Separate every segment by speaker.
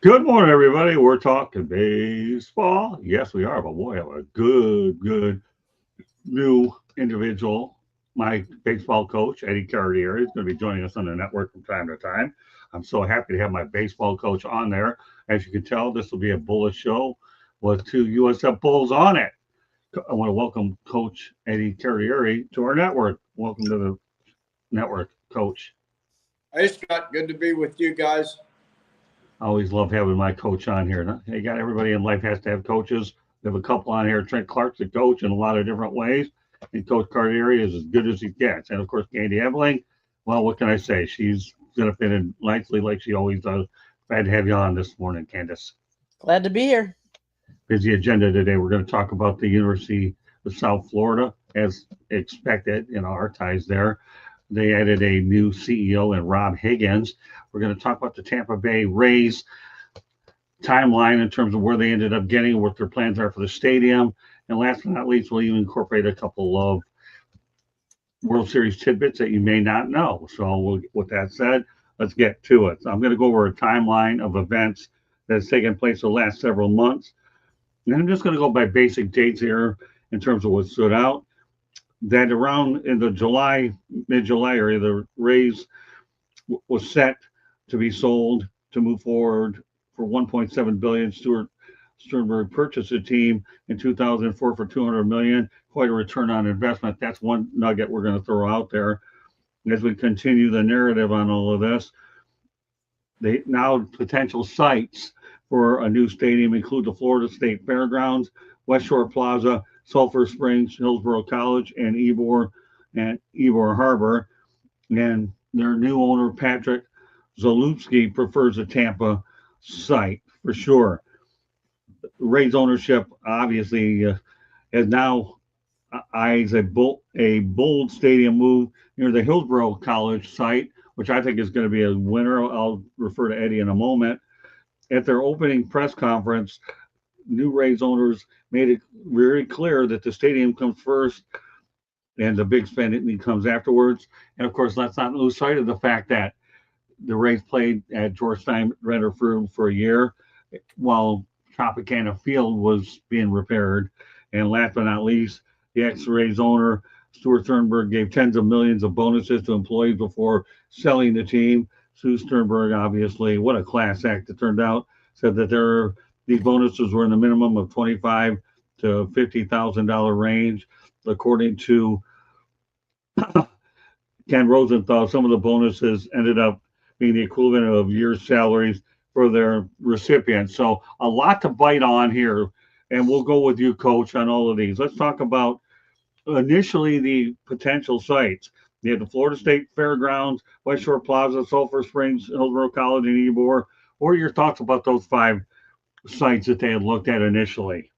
Speaker 1: Good morning, everybody. We're talking baseball. Yes, we are, but boy, have a good new individual. My baseball coach, Eddie Cardieri, is going to be joining us on the network from time to time. I'm so happy to have my baseball coach on there. As you can tell, this will be a bullish show with two USF Bulls on it. I want to welcome Coach Eddie Cardieri to our network. Welcome to the network, Coach.
Speaker 2: Hey, Scott. Good to be with you guys.
Speaker 1: I always love having my coach on here. You got everybody in life has to have coaches. We have a couple on here. Trent Clark's a coach in a lot of different ways, and Coach Cardieri is as good as he gets. And of course, Candy Eveling. Well, what can I say? She's going to fit in nicely like she always does. Glad to have you on this morning, Candace.
Speaker 3: Glad to be here.
Speaker 1: Busy agenda today. We're going to talk about the University of South Florida, as expected. Our ties there. They added a new CEO in Rob Higgins. We're going to talk about the Tampa Bay Rays timeline in terms of where they ended up getting, what their plans are for the stadium. And last but not least, we'll even incorporate a couple of World Series tidbits that you may not know. So with that said, let's get to it. So I'm going to go over a timeline of events that's taken place the last several months. And I'm just going to go by basic dates here in terms of what stood out. That around in the mid-July area, the Rays was set to be sold to move forward for 1.7 billion. Stuart Sternberg purchased the team in 2004 for 200 million. Quite a return on investment. That's one nugget we're going to throw out there as we continue the narrative on all of this. They now potential sites for a new stadium include the Florida State Fairgrounds, West Shore Plaza, Sulphur Springs, Hillsborough College, and Ybor Harbor. And their new owner, Patrick Zalewski, prefers the Tampa site for sure. Rays ownership obviously has now eyes a bold stadium move near the Hillsborough College site, which I think is going to be a winner. I'll refer to Eddie in a moment. At their opening press conference, new Rays owners made it very clear that the stadium comes first and the big spending comes afterwards. And of course, let's not lose sight of the fact that the Rays played at George Steinbrenner Field for a year while Tropicana Field was being repaired. And last but not least, the ex-Rays owner, Stuart Sternberg, gave tens of millions of bonuses to employees before selling the team. Sue Sternberg, obviously, what a class act it turned out, said that these bonuses were in the minimum of $25,000 to $50,000 range. According to Ken Rosenthal, some of the bonuses ended up being the equivalent of year's salaries for their recipients. So a lot to bite on here, and we'll go with you, Coach, on all of these. Let's talk about initially the potential sites. You have the Florida State Fairgrounds, West Shore Plaza, Sulphur Springs, Hillsborough College, and Ybor. What are your thoughts about those five sites that they had looked at initially?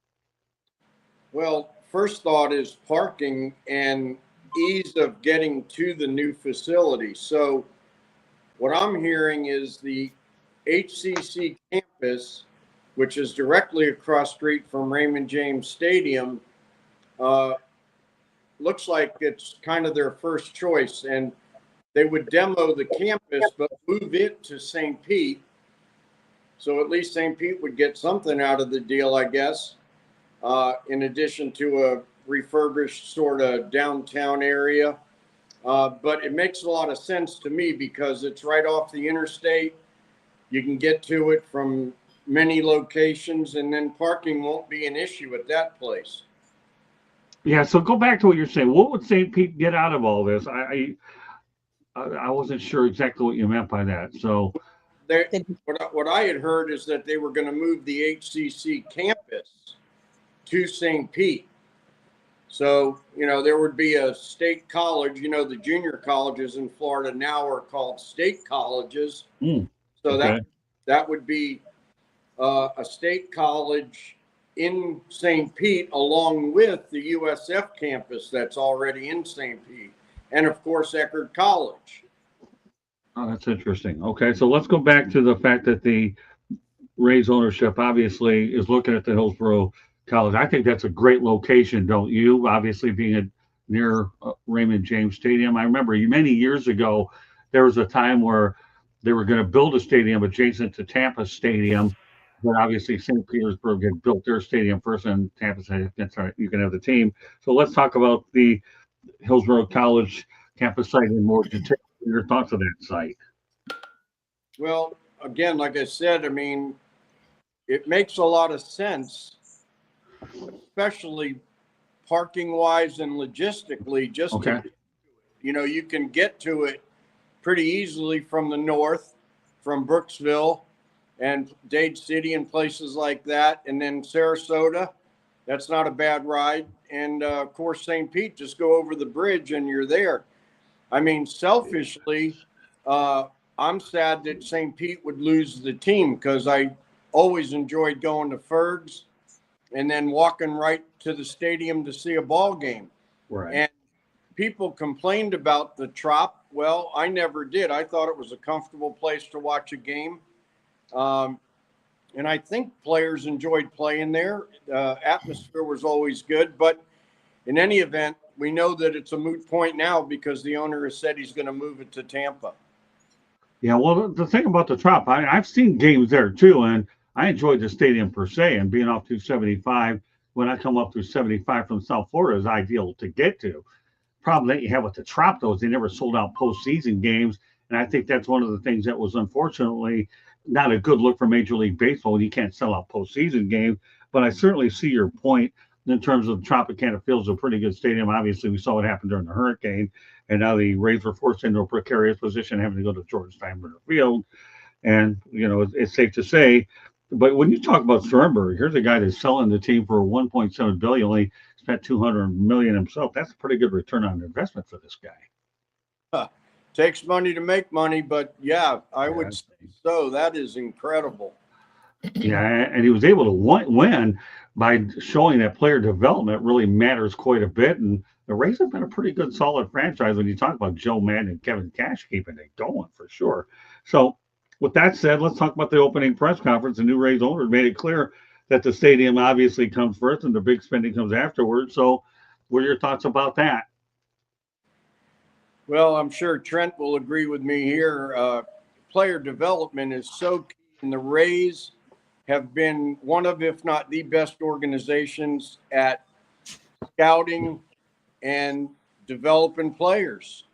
Speaker 2: Well, first thought is parking and ease of getting to the new facility. So what I'm hearing is the HCC campus, which is directly across street from Raymond James Stadium, looks like it's kind of their first choice. And they would demo the campus, but move it to St. Pete. So at least St. Pete would get something out of the deal, I guess, in addition to a refurbished sort of downtown area. But it makes a lot of sense to me because it's right off the interstate. You can get to it from many locations, and then parking won't be an issue at that place.
Speaker 1: Yeah, so go back to what you're saying. What would St. Pete get out of all this? I wasn't sure exactly what you meant by that. So
Speaker 2: what I had heard is that they were going to move the HCC campus to St. Pete. So, there would be a state college. The junior colleges in Florida now are called state colleges. So that would be a state college in St. Pete, along with the USF campus that's already in St. Pete, and of course Eckerd College.
Speaker 1: Oh, that's interesting. Okay, so let's go back to the fact that the Rays ownership obviously is looking at the Hillsborough College. I think that's a great location, don't you? Obviously, being near Raymond James Stadium. I remember many years ago, there was a time where They were going to build a stadium adjacent to Tampa Stadium, but obviously St. Petersburg had built their stadium first, and Tampa said, "That's all right, you can have the team." So let's talk about the Hillsborough College campus site in more detail. Your thoughts of that site?
Speaker 2: Well, again, like I said, I mean, it makes a lot of sense, especially parking wise and logistically, just to,
Speaker 1: Okay.
Speaker 2: you can get to it pretty easily from the north, from Brooksville and Dade City and places like that. And then Sarasota, that's not a bad ride. And of course, St. Pete, just go over the bridge and you're there. I mean, selfishly, I'm sad that St. Pete would lose the team because I always enjoyed going to Ferg's and then walking right to the stadium to see a ball game.
Speaker 1: Right.
Speaker 2: And people complained about the Trop. Well, I never did. I thought it was a comfortable place to watch a game. And I think players enjoyed playing there. Atmosphere was always good. But in any event, we know that it's a moot point now because the owner has said he's going to move it to Tampa.
Speaker 1: Yeah, well, the thing about the Trop, I've seen games there too, and I enjoyed the stadium per se. And being off 275, when I come up through 75 from South Florida, is ideal to get to. Problem that you have with the Trop, though, is they never sold out postseason games, and I think that's one of the things that was unfortunately not a good look for Major League Baseball. You can't sell out postseason games, but I certainly see your point in terms of Tropicana Field's a pretty good stadium. Obviously, we saw what happened during the hurricane, and now the Rays were forced into a precarious position, having to go to George Steinbrenner Field. And it's safe to say. But when you talk about Sternberg, here's a guy that's selling the team for 1.7 billion, only spent 200 million himself. That's a pretty good return on investment for this guy.
Speaker 2: Takes money to make money, but yeah, I would say so. That is incredible.
Speaker 1: Yeah, and he was able to win by showing that player development really matters quite a bit. And the Rays have been a pretty good, solid franchise when you talk about Joe Madden and Kevin Cash keeping it going for sure. So, with that said, let's talk about the opening press conference. The new Rays owner made it clear that the stadium obviously comes first and the big spending comes afterwards. So, what are your thoughts about that?
Speaker 2: Well, I'm sure Trent will agree with me here. Player development is so key, and the Rays have been one of, if not the best organizations at scouting and developing players.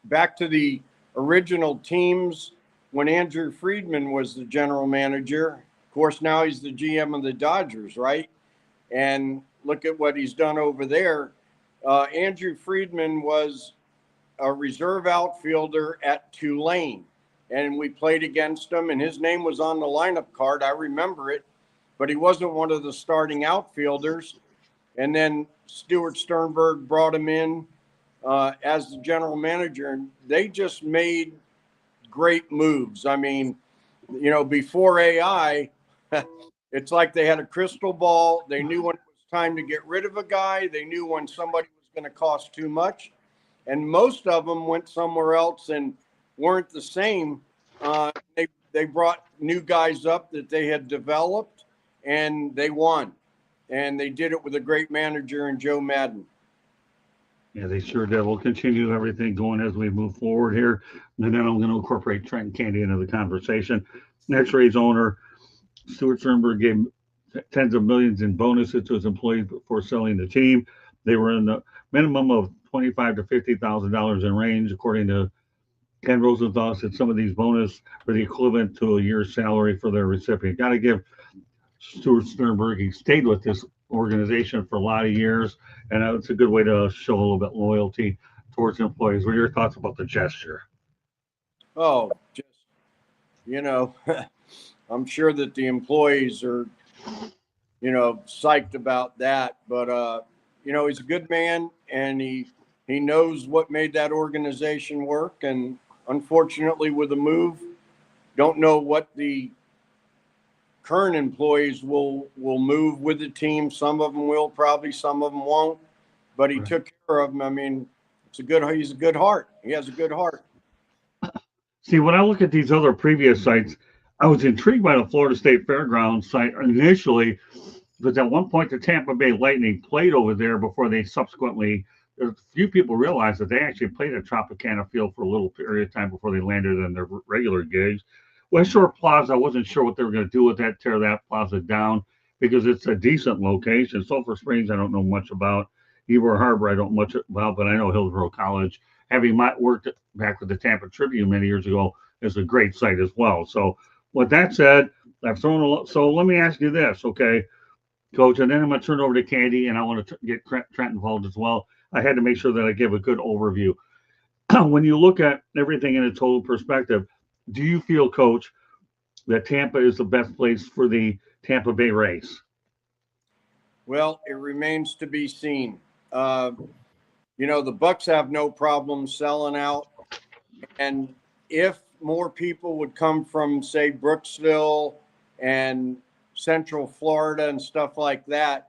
Speaker 2: Back to the original teams when Andrew Friedman was the general manager. Of course, now he's the GM of the Dodgers, right? And look at what he's done over there. Andrew Friedman was a reserve outfielder at Tulane, and we played against him, and his name was on the lineup card. I remember it, but he wasn't one of the starting outfielders. And then Stuart Sternberg brought him in as the general manager, and they just made great moves. I mean, before AI, it's like they had a crystal ball. They knew when it was time to get rid of a guy. They knew when somebody was going to cost too much. And most of them went somewhere else and weren't the same. They brought new guys up that they had developed, and they won. And they did it with a great manager in Joe Madden.
Speaker 1: Yeah, they sure did. We'll continue everything going as we move forward here. And then I'm going to incorporate Trent and Candy into the conversation. Next Rays owner, Stuart Sternberg, gave tens of millions in bonuses to his employees before selling the team. They were in the minimum of $25,000 to $50,000 in range, according to Ken Rosenthal. Said some of these bonus were the equivalent to a year's salary for their recipient. Got to give Stuart Sternberg, he stayed with this organization for a lot of years, and it's a good way to show a little bit loyalty towards employees. What are your thoughts about the gesture?
Speaker 2: Oh, just, I'm sure that the employees are, psyched about that. But, he's a good man, and he knows what made that organization work. And unfortunately, with the move, don't know what the current employees will move with the team. Some of them will, probably some of them won't, but he took care of them. I mean, he's a good heart. He has a good heart.
Speaker 1: See, when I look at these other previous sites, I was intrigued by the Florida State Fairgrounds site initially, because at one point the Tampa Bay Lightning played over there before they subsequently few people realize that they actually played at Tropicana Field for a little period of time before they landed in their regular gigs. West Shore Plaza, I wasn't sure what they were going to do with that, tear that plaza down because it's a decent location. Sulphur Springs, I don't know much about. Ybor Harbor, I don't much about, but I know Hillsborough College, having worked back with the Tampa Tribune many years ago, is a great site as well. So, with that said, I've thrown a lot. So, let me ask you this, okay, Coach, and then I'm going to turn it over to Candy, and I want to get Trent involved as well. I had to make sure that I give a good overview. When you look at everything in a total perspective, do you feel, Coach, that Tampa is the best place for the Tampa Bay Rays?
Speaker 2: Well, it remains to be seen. The Bucks have no problem selling out, and if more people would come from, say, Brooksville and Central Florida and stuff like that,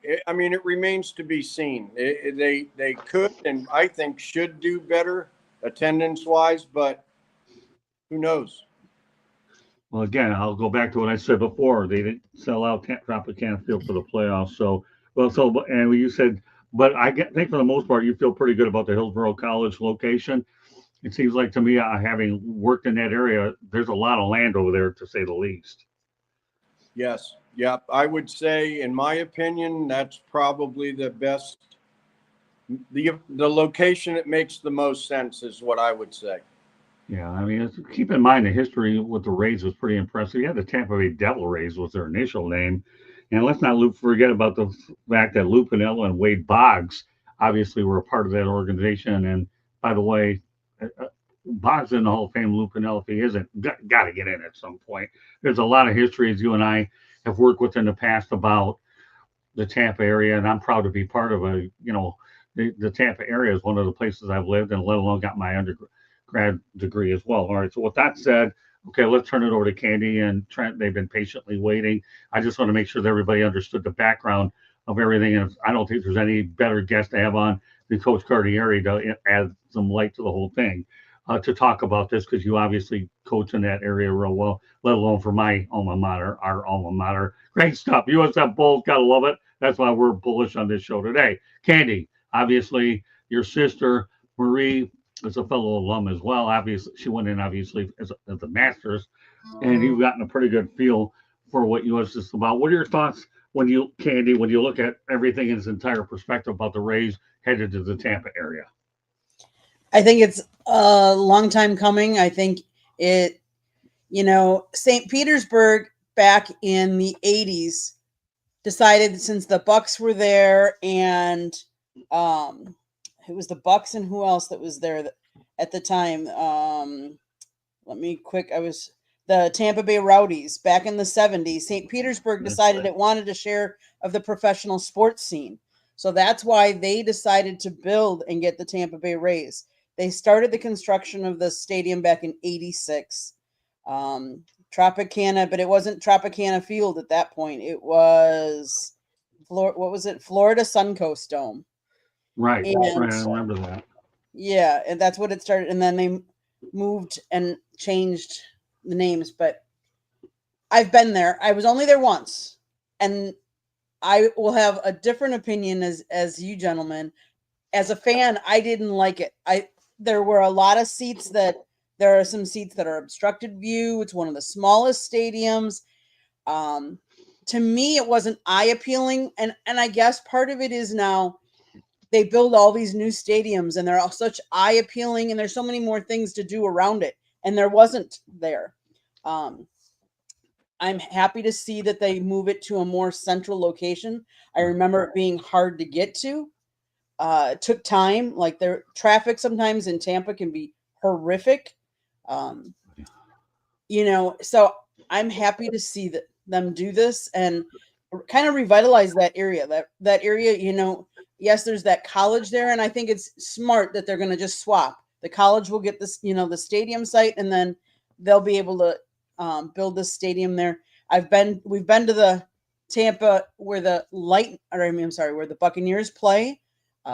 Speaker 2: it remains to be seen. They could and I think should do better attendance-wise, but who knows?
Speaker 1: Well, again, I'll go back to what I said before. They didn't sell out Tropicana Field for the playoffs. And you said, but think for the most part, you feel pretty good about the Hillsborough College location. It seems like to me, having worked in that area, there's a lot of land over there, to say the least.
Speaker 2: Yes. Yeah. I would say, in my opinion, that's probably the best. The location that makes the most sense is what I would say.
Speaker 1: Yeah, I mean, keep in mind the history with the Rays was pretty impressive. Yeah, the Tampa Bay Devil Rays was their initial name, and let's not forget about the fact that Lou Piniella and Wade Boggs obviously were a part of that organization. And by the way, Boggs in the Hall of Fame. Lou Piniella, if he isn't, got to get in at some point. There's a lot of history, as you and I have worked with in the past, about the Tampa area, and I'm proud to be part of the Tampa area is one of the places I've lived, and let alone got my undergrad degree as well. All right. So with that said, okay, let's turn it over to Candy and Trent. They've been patiently waiting. I just want to make sure that everybody understood the background of everything. And I don't think there's any better guest to have on than Coach Cardieri to add some light to the whole thing, to talk about this, because you obviously coach in that area real well, let alone for my alma mater, our alma mater. Great stuff. USF Bulls, gotta love it. That's why we're bullish on this show today. Candy, obviously, your sister, Marie, is a fellow alum as well. Obviously, she went in as a master's, and you've gotten a pretty good feel for what USF is about. What are your thoughts Candy, when you look at everything in its entire perspective about the Rays headed to the Tampa area?
Speaker 3: I think it's a long time coming. I think St. Petersburg back in the 80s decided, since the Bucks were there, and it was the Bucks and who else that was there at the time? The Tampa Bay Rowdies back in the 70s. St. Petersburg decided it wanted a share of the professional sports scene. So that's why they decided to build and get the Tampa Bay Rays. They started the construction of the stadium back in 86. Tropicana, but it wasn't Tropicana Field at that point. It was, Florida Suncoast Dome.
Speaker 1: Right. I remember that.
Speaker 3: Yeah, and that's what it started. And then they moved and changed the names. But I've been there. I was only there once. And I will have a different opinion as you gentlemen. As a fan, I didn't like it. There were a lot of seats there are some seats that are obstructed view. It's one of the smallest stadiums. To me, it wasn't eye appealing. And I guess part of it is now they build all these new stadiums and they're all such eye appealing, and there's so many more things to do around it. And there wasn't there. I'm happy to see that they move it to a more central location. I remember it being hard to get to. It took time. Like, their traffic sometimes in Tampa can be horrific. So I'm happy to see them do this and kind of revitalize that area. That area, yes, there's that college there, and I think it's smart that they're going to just swap. The college will get this, the stadium site, and then they'll be able to build this stadium there. We've been to the Tampa where the Buccaneers play.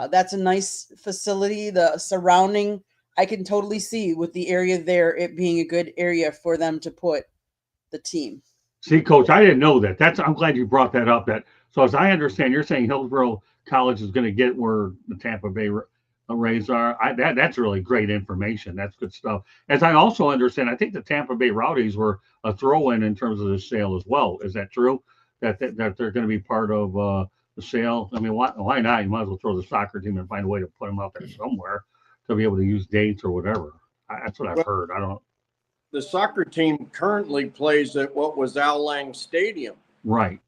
Speaker 3: That's a nice facility. The surrounding, I can totally see with the area there, it being a good area for them to put the team.
Speaker 1: See, Coach, I didn't know that. I'm glad you brought that up. So as I understand, you're saying Hillsborough College is going to get where the Tampa Bay Rays are. That's really great information. That's good stuff. As I also understand, I think the Tampa Bay Rowdies were a throw-in in terms of the sale as well. Is that true? That they're going to be part of the sale? I mean, why not? You might as well throw the soccer team and find a way to put them out there somewhere to be able to use dates or whatever. That's what I've heard. I don't.
Speaker 2: The soccer team currently plays at what was Al Lang Stadium.
Speaker 1: Right.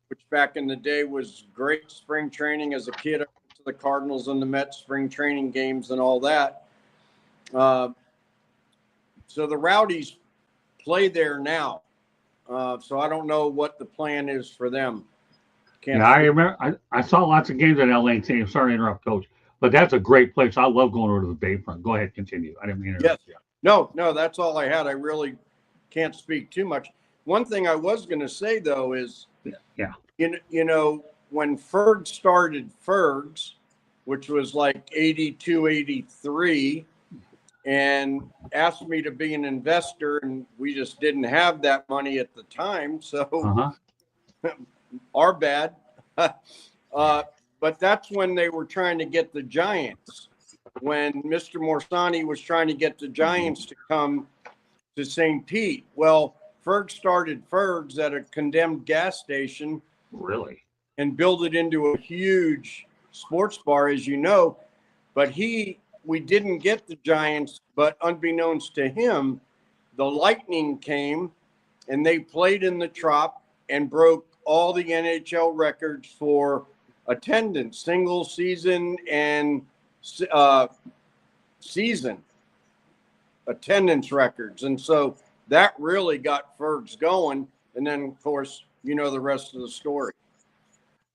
Speaker 2: Which back in the day was great spring training. As a kid, I went to the Cardinals and the Mets spring training games and all that. So the Rowdies play there now. So I don't know what the plan is for them.
Speaker 1: I remember I saw lots of games at LA team. Sorry to interrupt, Coach, but that's a great place. I love going over to the Bayfront. Go ahead, continue. I didn't mean to interrupt you.
Speaker 2: No, that's all I had. I really can't speak too much. One thing I was going to say, though, is, you know, when Ferg started Fergs, which was like 82, 83, and asked me to be an investor, and we just didn't have that money at the time. So our bad. But that's when they were trying to get the Giants. When Mr. Morsani was trying to get the Giants to come to St. Pete. Well, Ferg started Ferg's at a condemned gas station.
Speaker 1: Really?
Speaker 2: And built it into a huge sports bar, as you know. But we didn't get the Giants, but unbeknownst to him, the Lightning came and they played in the Trop and broke all the NHL records for attendance, single season and season attendance records. And so that really got Ferg's going. And then, of course, you know the rest of the story.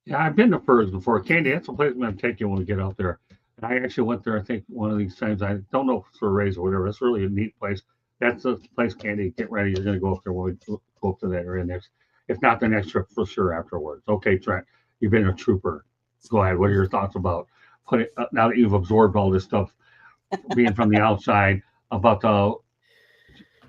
Speaker 1: Yeah, I've been to Ferg's before. Candy, that's a place I'm going to take you when we get out there. And I actually went there, I think, one of these times. I don't know if it's for Rays or whatever. It's really a neat place. That's the place, Candy. Get ready. You're going to go up there when we go up to that area next. If not the next trip, for sure afterwards. Okay, Trent, you've been a trooper. Go ahead. What are your thoughts about now that you've absorbed all this stuff, being from the outside, about the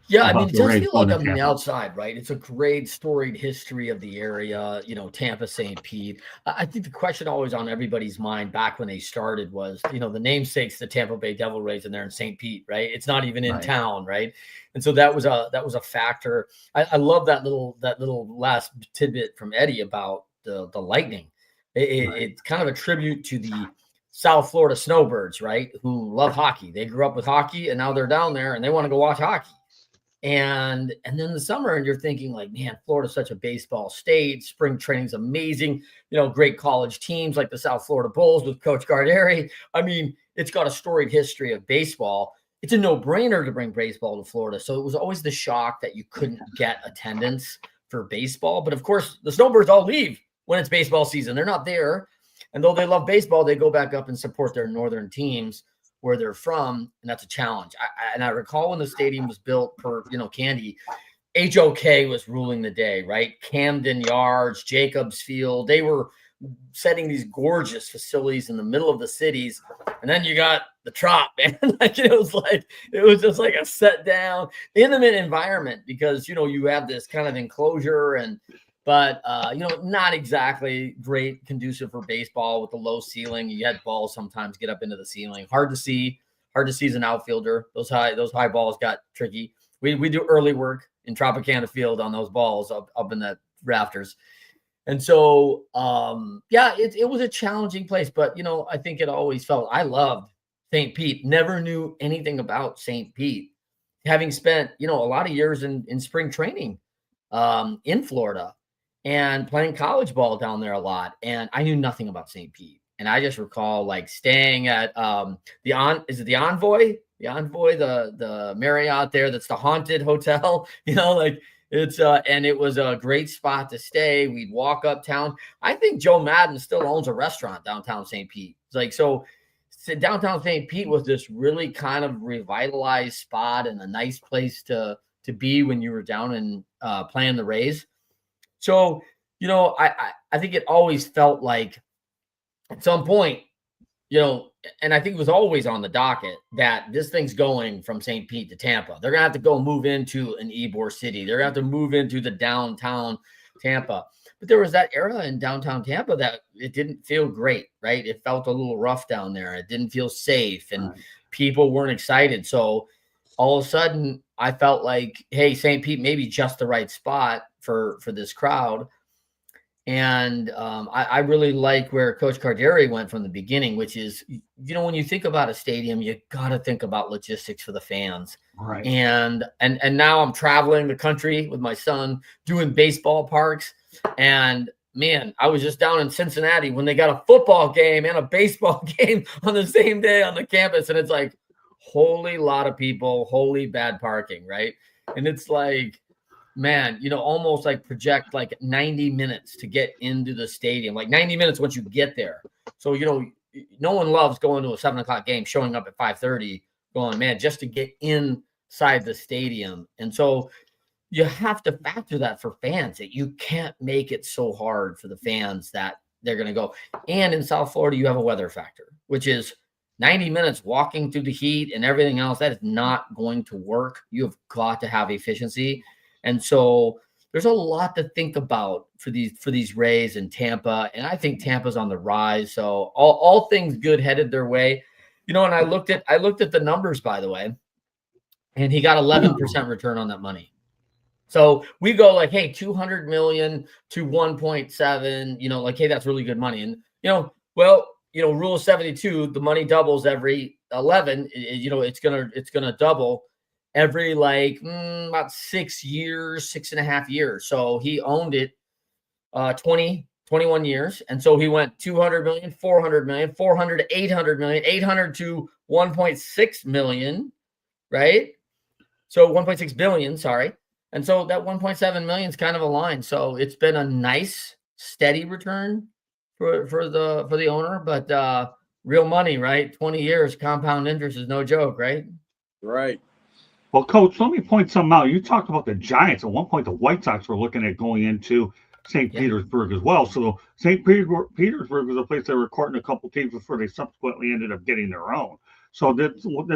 Speaker 4: Yeah, I mean, it does feel like I'm on the outside, right? It's a great storied history of the area, you know, Tampa, St. Pete. I think the question always on everybody's mind back when they started was, you know, the namesake's the Tampa Bay Devil Rays and they're in St. Pete, right? It's not even in town, right? And so that was a factor. I love that little last tidbit from Eddie about the Lightning. It's kind of a tribute to the South Florida Snowbirds, right? Who love hockey. They grew up with hockey and now they're down there and they want to go watch hockey. And then the summer, and you're thinking like, man, Florida's such a baseball state. Spring training's amazing. You know, great college teams like the South Florida Bulls with Coach Cardieri. I mean, it's got a storied history of baseball. It's a no-brainer to bring baseball to Florida. So it was always the shock that you couldn't get attendance for baseball. But of course, the Snowbirds all leave when it's baseball season. They're not there. And though they love baseball, they go back up and support their northern teams where they're from, and that's a challenge. I recall when the stadium was built, per Candy, HOK was ruling the day, right? Camden Yards, Jacobs Field, they were setting these gorgeous facilities in the middle of the cities, and then you got the Trop, man. Like it was just like a set down, intimate environment because you have this kind of enclosure but not exactly great conducive for baseball with the low ceiling. You had balls sometimes get up into the ceiling. Hard to see as an outfielder. Those high balls got tricky. We do early work in Tropicana Field on those balls up in the rafters. And so, it was a challenging place, but I think it always felt, I loved St. Pete, never knew anything about St. Pete, having spent, a lot of years in spring training in Florida. And playing college ball down there a lot. And I knew nothing about St. Pete. And I just recall like staying at the Envoy, the Marriott there. That's the haunted hotel, it's and it was a great spot to stay. We'd walk uptown. I think Joe Madden still owns a restaurant downtown St. Pete. It's like, so downtown St. Pete was this really kind of revitalized spot and a nice place to be when you were down and playing the Rays. So, I think it always felt like at some point, and I think it was always on the docket that this thing's going from St. Pete to Tampa. They're going to have to go move into an Ybor City. They're going to have to move into the downtown Tampa. But there was that era in downtown Tampa that it didn't feel great, right? It felt a little rough down there. It didn't feel safe, and people weren't excited. So all of a sudden, I felt like, hey, St. Pete may be just the right spot for this crowd. And I really like where Coach Cardieri went from the beginning, which is, when you think about a stadium, you got to think about logistics for the fans.
Speaker 1: Right.
Speaker 4: And now I'm traveling the country with my son doing baseball parks. And man, I was just down in Cincinnati when they got a football game and a baseball game on the same day on the campus. And it's like, holy lot of people, holy bad parking, right? And it's like, man, almost like project like 90 minutes to get into the stadium, like 90 minutes once you get there. So, no one loves going to a 7:00 game, showing up at 5:30, going, man, just to get inside the stadium. And so you have to factor that for fans, that you can't make it so hard for the fans that they're going to go. And in South Florida, you have a weather factor, which is 90 minutes walking through the heat and everything else. That is not going to work. You have got to have efficiency. And so there's a lot to think about for these Rays in Tampa. And I think Tampa's on the rise. So all things good headed their way. And I looked at the numbers, by the way, and he got 11% return on that money. So we go like, hey, 200 million to 1.7, like, hey, that's really good money. And, rule of 72, the money doubles every 11, it's going to double every about 6 years, 6.5 years. So he owned it 21 years. And so he went 200 million, 400 million, 400 to 800 million, 800 to 1.6 million, right? So 1.6 billion, sorry. And so that 1.7 million is kind of aligned. So it's been a nice, steady return for the owner, but real money, right? 20 years compound interest is no joke, right?
Speaker 2: Right.
Speaker 1: Well, Coach, let me point something out. You talked about the Giants. At one point, the White Sox were looking at going into St. Petersburg as well. So St. Petersburg was a place they were courting a couple teams before they subsequently ended up getting their own. So that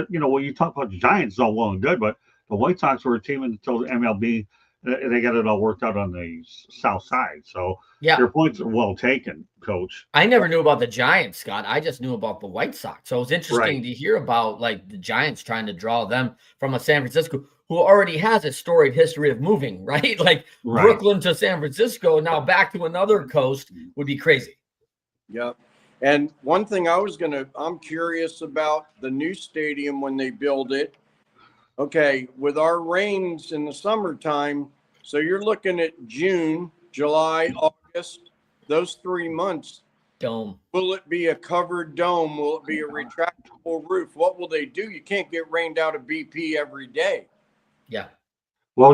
Speaker 1: when you talk about the Giants, it's all well and good, but the White Sox were a team until the MLB. They got it all worked out on the south side. So your points are well taken, Coach.
Speaker 4: I never knew about the Giants, Scott. I just knew about the White Sox. So it's interesting to hear about like the Giants trying to draw them from a San Francisco who already has a storied history of moving, right? Like Brooklyn to San Francisco, now back to another coast would be crazy.
Speaker 2: Yep. And one thing I'm curious about the new stadium when they build it. Okay, with our rains in the summertime, so you're looking at June, July, August, those 3 months.
Speaker 4: Dome.
Speaker 2: Will it be a covered dome? Will it be a retractable roof? What will they do? You can't get rained out of BP every day.
Speaker 4: Yeah.
Speaker 1: Well,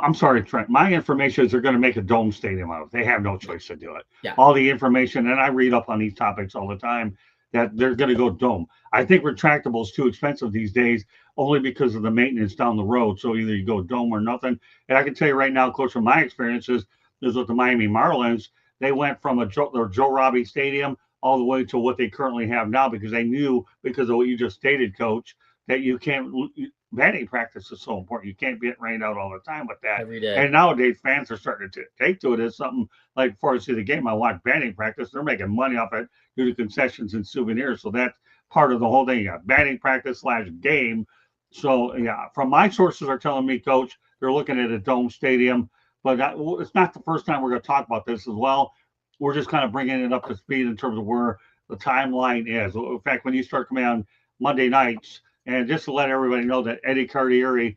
Speaker 1: I'm sorry, Trent. My information is they're going to make a dome stadium out of it. They have no choice to do it.
Speaker 4: Yeah.
Speaker 1: All the information, and I read up on these topics all the time, that they're going to go dome. I think retractable is too expensive these days, only because of the maintenance down the road. So either you go dome or nothing. And I can tell you right now, Coach, from my experiences, is with the Miami Marlins, they went from their Joe Robbie Stadium all the way to what they currently have now, because they knew, because of what you just stated, Coach, that you can't. Batting practice is so important. You can't get rained out all the time with that.
Speaker 4: Every day.
Speaker 1: And nowadays, fans are starting to take to it as something like, before I see the game, I watch batting practice. They're making money off it due to concessions and souvenirs. So that's part of the whole thing. You got batting practice / game. So, from my sources are telling me, Coach, they're looking at a dome stadium. But it's not the first time we're going to talk about this as well. We're just kind of bringing it up to speed in terms of where the timeline is. In fact, when you start coming on Monday nights, and just to let everybody know that Eddie Cardieri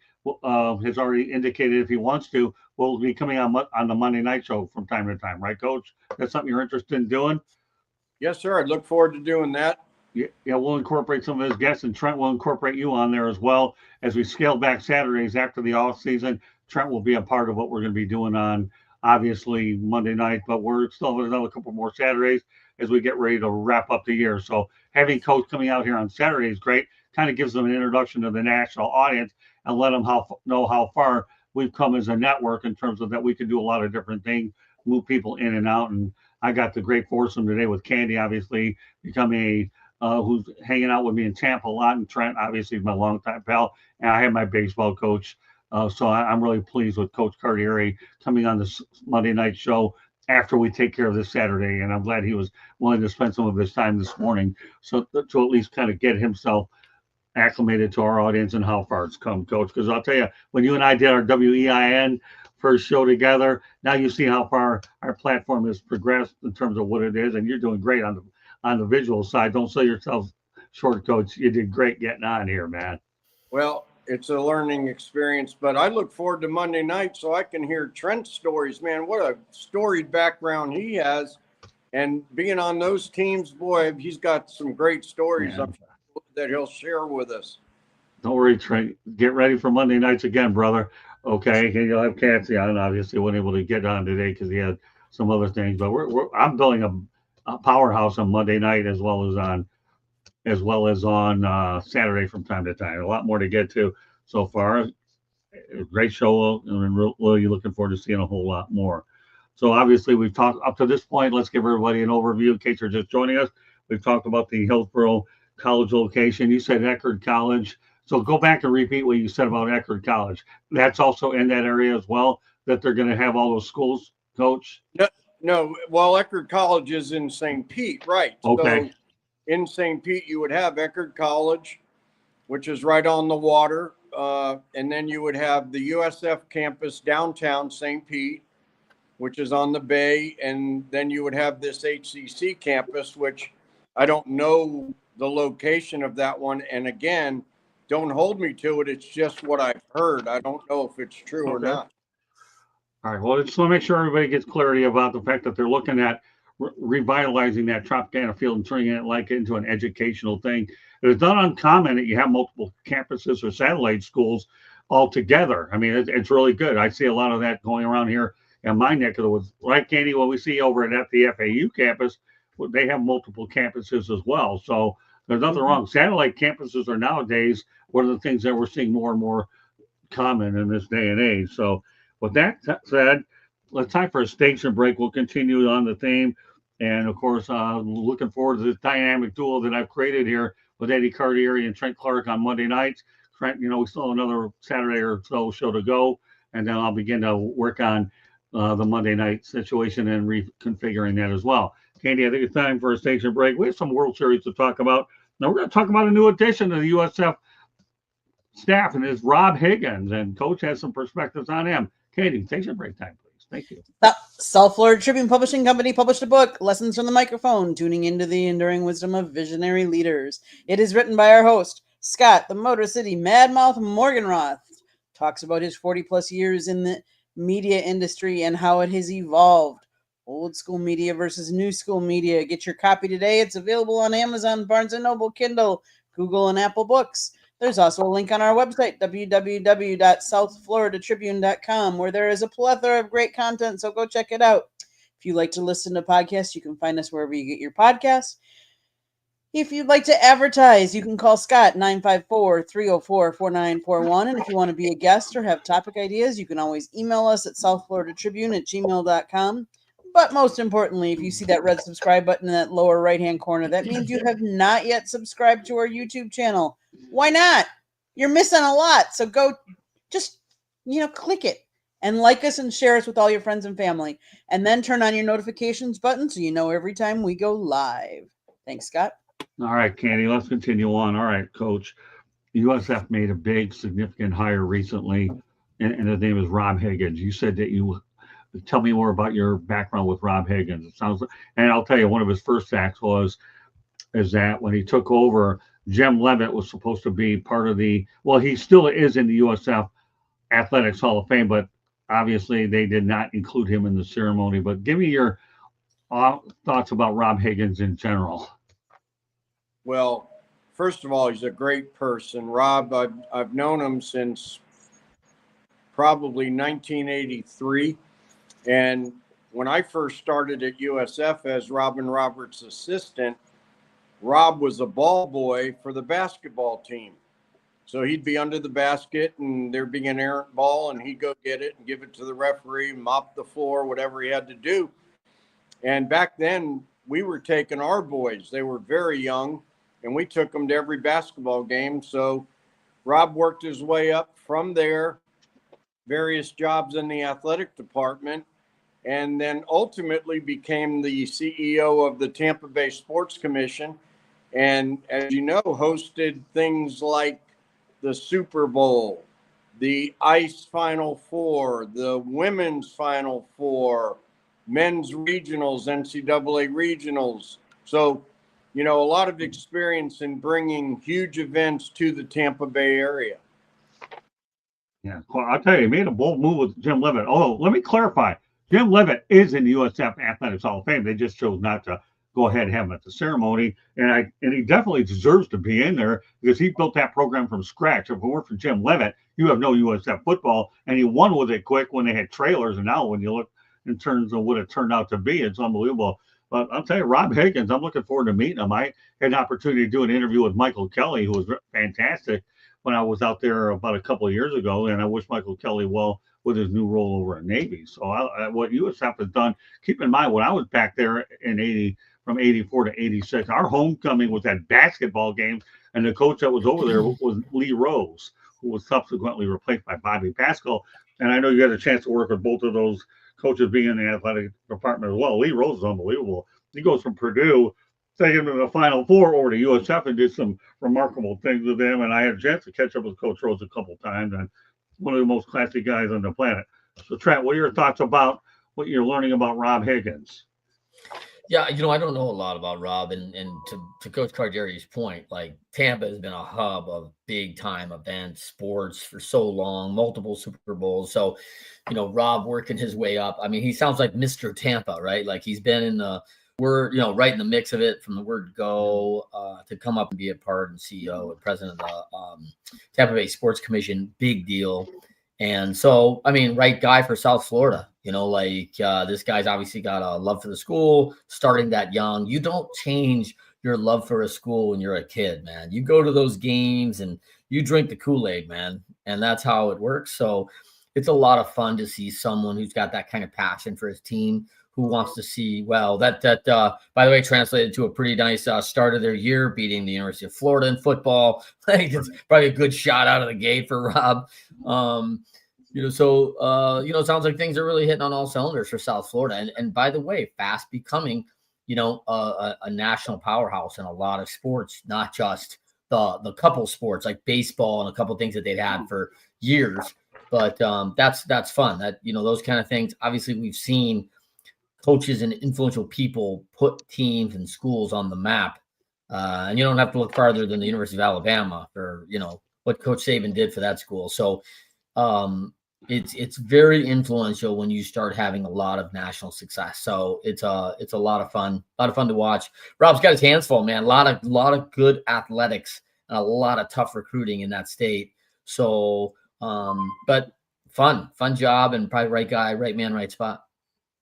Speaker 1: has already indicated, if he wants to, will be coming on the Monday night show from time to time. Right, Coach? That's something you're interested in doing?
Speaker 2: Yes, sir. I'd look forward to doing that.
Speaker 1: Yeah, we'll incorporate some of his guests, and Trent will incorporate you on there as well. As we scale back Saturdays after the off season, Trent will be a part of what we're going to be doing on, obviously, Monday night, but we're still have another couple more Saturdays as we get ready to wrap up the year. So having Coach coming out here on Saturday is great. Kind of gives them an introduction to the national audience and let them know how far we've come as a network in terms of that we can do a lot of different things, move people in and out. And I got the great foursome today with Candy, obviously, becoming who's hanging out with me in Tampa a lot, and Trent, obviously, my longtime pal. And I have my baseball coach, So I'm really pleased with Coach Cardieri coming on this Monday night show after we take care of this Saturday. And I'm glad he was willing to spend some of his time this morning so to at least kind of get himself acclimated to our audience and how far it's come, Coach. Because I'll tell you, when you and I did our WEIN first show together, now you see how far our platform has progressed in terms of what it is, and you're doing great on the visual side. Don't sell yourself short, Coach. You did great getting on here, man.
Speaker 2: Well, it's a learning experience, but I look forward to Monday night so I can hear Trent's stories. Man, what a storied background he has. And being on those teams, boy, he's got some great stories that he'll share with us.
Speaker 1: Don't worry, Trent. Get ready for Monday nights again, brother. Okay, and you'll have Cassie on. Obviously, wasn't able to get on today because he had some other things. But I'm building a powerhouse on Monday night as well as on Saturday from time to time. A lot more to get to so far. Great show, and really looking forward to seeing a whole lot more. So obviously, we've talked up to this point. Let's give everybody an overview in case you're just joining us. We've talked about the Hillsborough College location. You said Eckerd College. So go back and repeat what you said about Eckerd College. That's also in that area as well, that they're going to have all those schools, Coach?
Speaker 2: No. Well, Eckerd College is in St. Pete, right?
Speaker 1: Okay.
Speaker 2: So in St. Pete, you would have Eckerd College, which is right on the water. And then you would have the USF campus downtown St. Pete, which is on the bay. And then you would have this HCC campus, which I don't know the location of that one. And again, don't hold me to it. It's just what I've heard. I don't know if it's true or not.
Speaker 1: All right. Well, just want to make sure everybody gets clarity about the fact that they're looking at revitalizing that Tropicana Field and turning it into an educational thing. It's not uncommon that you have multiple campuses or satellite schools all together. I mean, it's really good. I see a lot of that going around here in my neck of the woods. Right, Candy? What we see over at the FAU campus, they have multiple campuses as well. So there's nothing wrong. Satellite campuses are nowadays one of the things that we're seeing more and more common in this day and age. So with that said, let's time for a station break. We'll continue on the theme. And of course, looking forward to this dynamic duo that I've created here with Eddie Cardieri and Trent Clark on Monday nights. Trent, we still have another Saturday or so show to go. And then I'll begin to work on the Monday night situation and reconfiguring that as well. Candy, I think it's time for a station break. We have some World Series to talk about. Now we're going to talk about a new addition to the USF staff, and it's Rob Higgins. And Coach has some perspectives on him. Katie, station break time, please. Thank you.
Speaker 3: South Florida Tribune Publishing Company published a book, Lessons from the Microphone, Tuning into the Enduring Wisdom of Visionary Leaders. It is written by our host, Scott, the Motor City Madmouth Morganroth. Talks about his 40-plus years in the media industry and how it has evolved. Old school media versus new school media. Get your copy today. It's available on Amazon, Barnes & Noble, Kindle, Google, and Apple Books. There's also a link on our website, www.southfloridatribune.com, where there is a plethora of great content, so go check it out. If you like to listen to podcasts, you can find us wherever you get your podcasts. If you'd like to advertise, you can call Scott 954-304-4941. And if you want to be a guest or have topic ideas, you can always email us at southfloridatribune@gmail.com. But most importantly, if you see that red subscribe button in that lower right-hand corner, that means you have not yet subscribed to our YouTube channel. Why not? You're missing a lot. So go just, click it and like us and share us with all your friends and family. And then turn on your notifications button so you know every time we go live. Thanks, Scott.
Speaker 1: All right, Candy, let's continue on. All right, Coach. USF made a big, significant hire recently, and his name is Rob Higgins. You said that you tell me more about your background with Rob Higgins. It sounds, and I'll tell you, one of his first acts is that when he took over, Jim Levitt was supposed to be part of he still is in the USF Athletics Hall of Fame, but obviously they did not include him in the ceremony. But give me your thoughts about Rob Higgins in general.
Speaker 2: Well, first of all, he's a great person. Rob, I've known him since probably 1983. And when I first started at USF as Robin Roberts' assistant, Rob was a ball boy for the basketball team. So he'd be under the basket and there'd be an errant ball and he'd go get it and give it to the referee, mop the floor, whatever he had to do. And back then we were taking our boys. They were very young and we took them to every basketball game. So Rob worked his way up from there various jobs in the athletic department, and then ultimately became the CEO of the Tampa Bay Sports Commission. And as you know, hosted things like the Super Bowl, the Ice Final Four, the Women's Final Four, men's regionals, NCAA regionals. So, you know, a lot of experience in bringing huge events to the Tampa Bay area.
Speaker 1: Yeah, well, I'll tell you, he made a bold move with Jim Levitt. Oh, let me clarify. Jim Levitt is in the USF Athletics Hall of Fame. They just chose not to go ahead and have him at the ceremony. And he definitely deserves to be in there because he built that program from scratch. If it weren't for Jim Levitt, you have no USF football. And he won with it quick when they had trailers. And now when you look in terms of what it turned out to be, it's unbelievable. But I'll tell you, Rob Higgins, I'm looking forward to meeting him. I had an opportunity to do an interview with Michael Kelly, who was fantastic when I was out there about a couple of years ago, and I wish Michael Kelly well with his new role over at Navy. So what USF has done, keep in mind, when I was back there in 80, from 84 to 86, our homecoming was that basketball game, and the coach that was over there was Lee Rose, who was subsequently replaced by Bobby Pascal. And I know you had a chance to work with both of those coaches being in the athletic department as well.Lee Rose is unbelievable. He goes from Purdue, taking him to the Final Four over to USF and did some remarkable things with them. And I had a chance to catch up with Coach Rose a couple of times, and one of the most classy guys on the planet. So, Trent, what are your thoughts about what you're learning about Rob Higgins?
Speaker 4: Yeah, you know, I don't know a lot about Rob, and to Coach Cardieri's point, like Tampa has been a hub of big time events, sports for so long, multiple Super Bowls. So, you know, Rob working his way up. I mean, he sounds like Mr. Tampa, right? Like he's been in the word, you know, right in the mix of it from the word go to come up and be a part and CEO and president of the Tampa Bay Sports Commission. Big deal. And so, I mean, right guy for South Florida, you know, like this guy's obviously got a love for the school, starting that young. You don't change your love for a school when you're a kid, man. You go to those games and you drink the Kool-Aid, man. And that's how it works. So it's a lot of fun to see someone who's got that kind of passion for his team, who wants to see, well, that by the way, translated to a pretty nice start of their year, beating the University of Florida in football. Like it's probably a good shot out of the gate for Rob. You know, so, you know, it sounds like things are really hitting on all cylinders for South Florida. And by the way, fast becoming, you know, a national powerhouse in a lot of sports, not just the couple sports like baseball and a couple things that they'd had for years. But that's fun. That, you know, those kind of things. Obviously, we've seen coaches and influential people put teams and schools on the map. And you don't have to look farther than the University of Alabama for, you know, what Coach Saban did for that school. So it's very influential when you start having a lot of national success. So it's a lot of fun to watch. Rob's got his hands full, man. A lot of good athletics and a lot of tough recruiting in that state. So, but fun job, and probably right guy, right man, right spot.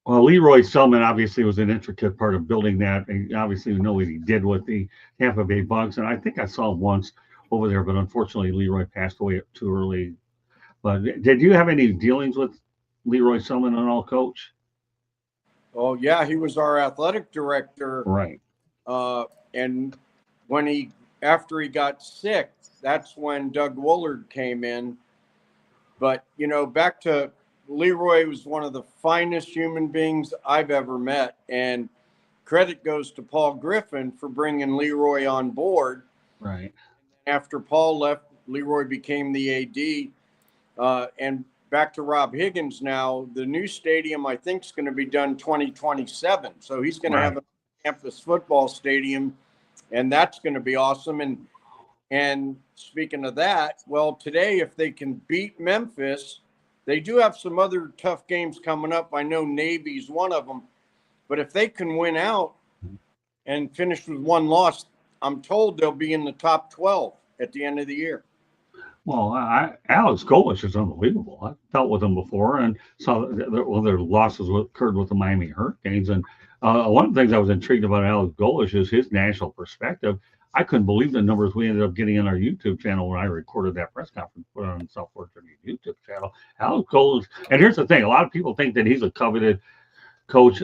Speaker 1: Well, Leroy Selman obviously was an intricate part of building that. And obviously, we know what he did with the Tampa Bay Bucks. And I think I saw him once over there, but unfortunately, Leroy passed away too early. But did you have any dealings with Leroy Selman at all, Coach?
Speaker 2: Oh, yeah, he was our athletic director.
Speaker 1: Right.
Speaker 2: And after he got sick, that's when Doug Woolard came in. But, you know, back to Leroy was one of the finest human beings I've ever met. And credit goes to Paul Griffin for bringing Leroy on board.
Speaker 1: Right.
Speaker 2: After Paul left, Leroy became the AD. And back to Rob Higgins now, the new stadium, I think, is going to be done 2027. So he's going to have a campus football stadium, and that's going to be awesome. And speaking of that, well, today, if they can beat Memphis, they do have some other tough games coming up. I know Navy's one of them. But if they can win out and finish with one loss, I'm told they'll be in the top 12 at the end of the year.
Speaker 1: Well, Alex Golish is unbelievable. I dealt with him before and saw their losses occurred with the Miami Hurricanes. And one of the things I was intrigued about Alex Golish is his national perspective. I couldn't believe the numbers we ended up getting on our YouTube channel when I recorded that press conference, put it on the South Florida YouTube channel. Alex Golish, and here's the thing: a lot of people think that he's a coveted coach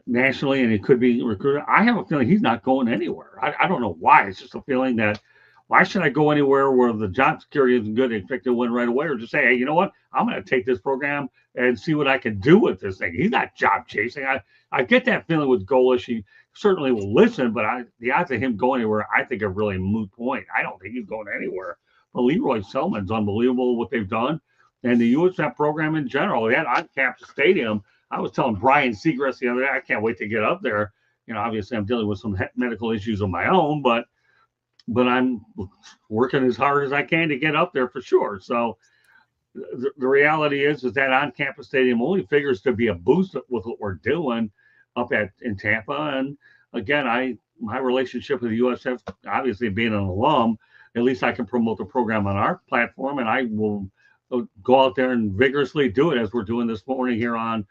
Speaker 1: nationally, and he could be recruited. I have a feeling he's not going anywhere. I don't know why. It's just a feeling that Why should I go anywhere where the job security isn't good and expect to win right away, or just say, hey, you know what? I'm going to take this program and see what I can do with this thing. He's not job chasing. I get that feeling with Golish. He certainly will listen, but the odds of him going anywhere, I think, are really a moot point. I don't think he's going anywhere. But Leroy Selman's unbelievable what they've done. And the USF program in general, they had on-campus stadium. I was telling Brian Seagrass the other day, I can't wait to get up there. Obviously I'm dealing with some medical issues of my own, but I'm working as hard as I can to get up there for sure. So the reality is that on-campus stadium only figures to be a boost with what we're doing up in Tampa. And again, my relationship with the USF, obviously being an alum, at least I can promote the program on our platform, and I will go out there and vigorously do it as we're doing this morning here on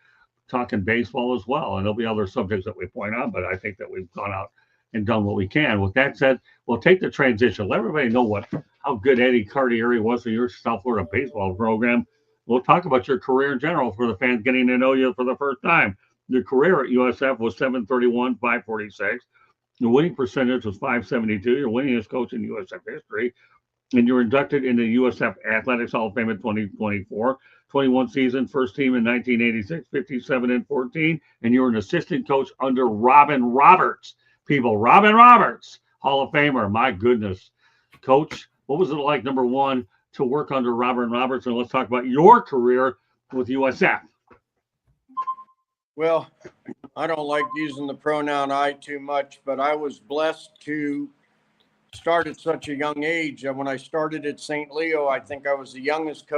Speaker 1: Talking Baseball as well. And there'll be other subjects that we point out, but I think that we've gone out and done what we can. With that said, we'll take the transition. Let everybody know how good Eddie Cardieri was for your South Florida baseball program. We'll talk about your career in general for the fans getting to know you for the first time. Your career at USF was 731, 546. Your winning percentage was 572. Your winningest coach in USF history. And you're inducted into USF Athletics Hall of Fame in 2024. 21 season, first team in 1986, 57 and 14. And you're an assistant coach under Robin Roberts. People, Robin Roberts, Hall of Famer. My goodness. Coach, what was it like, number one, to work under Robin Roberts? And let's talk about your career with USF.
Speaker 2: Well, I don't like using the pronoun I too much, but I was blessed to start at such a young age. And when I started at St. Leo, I think I was the youngest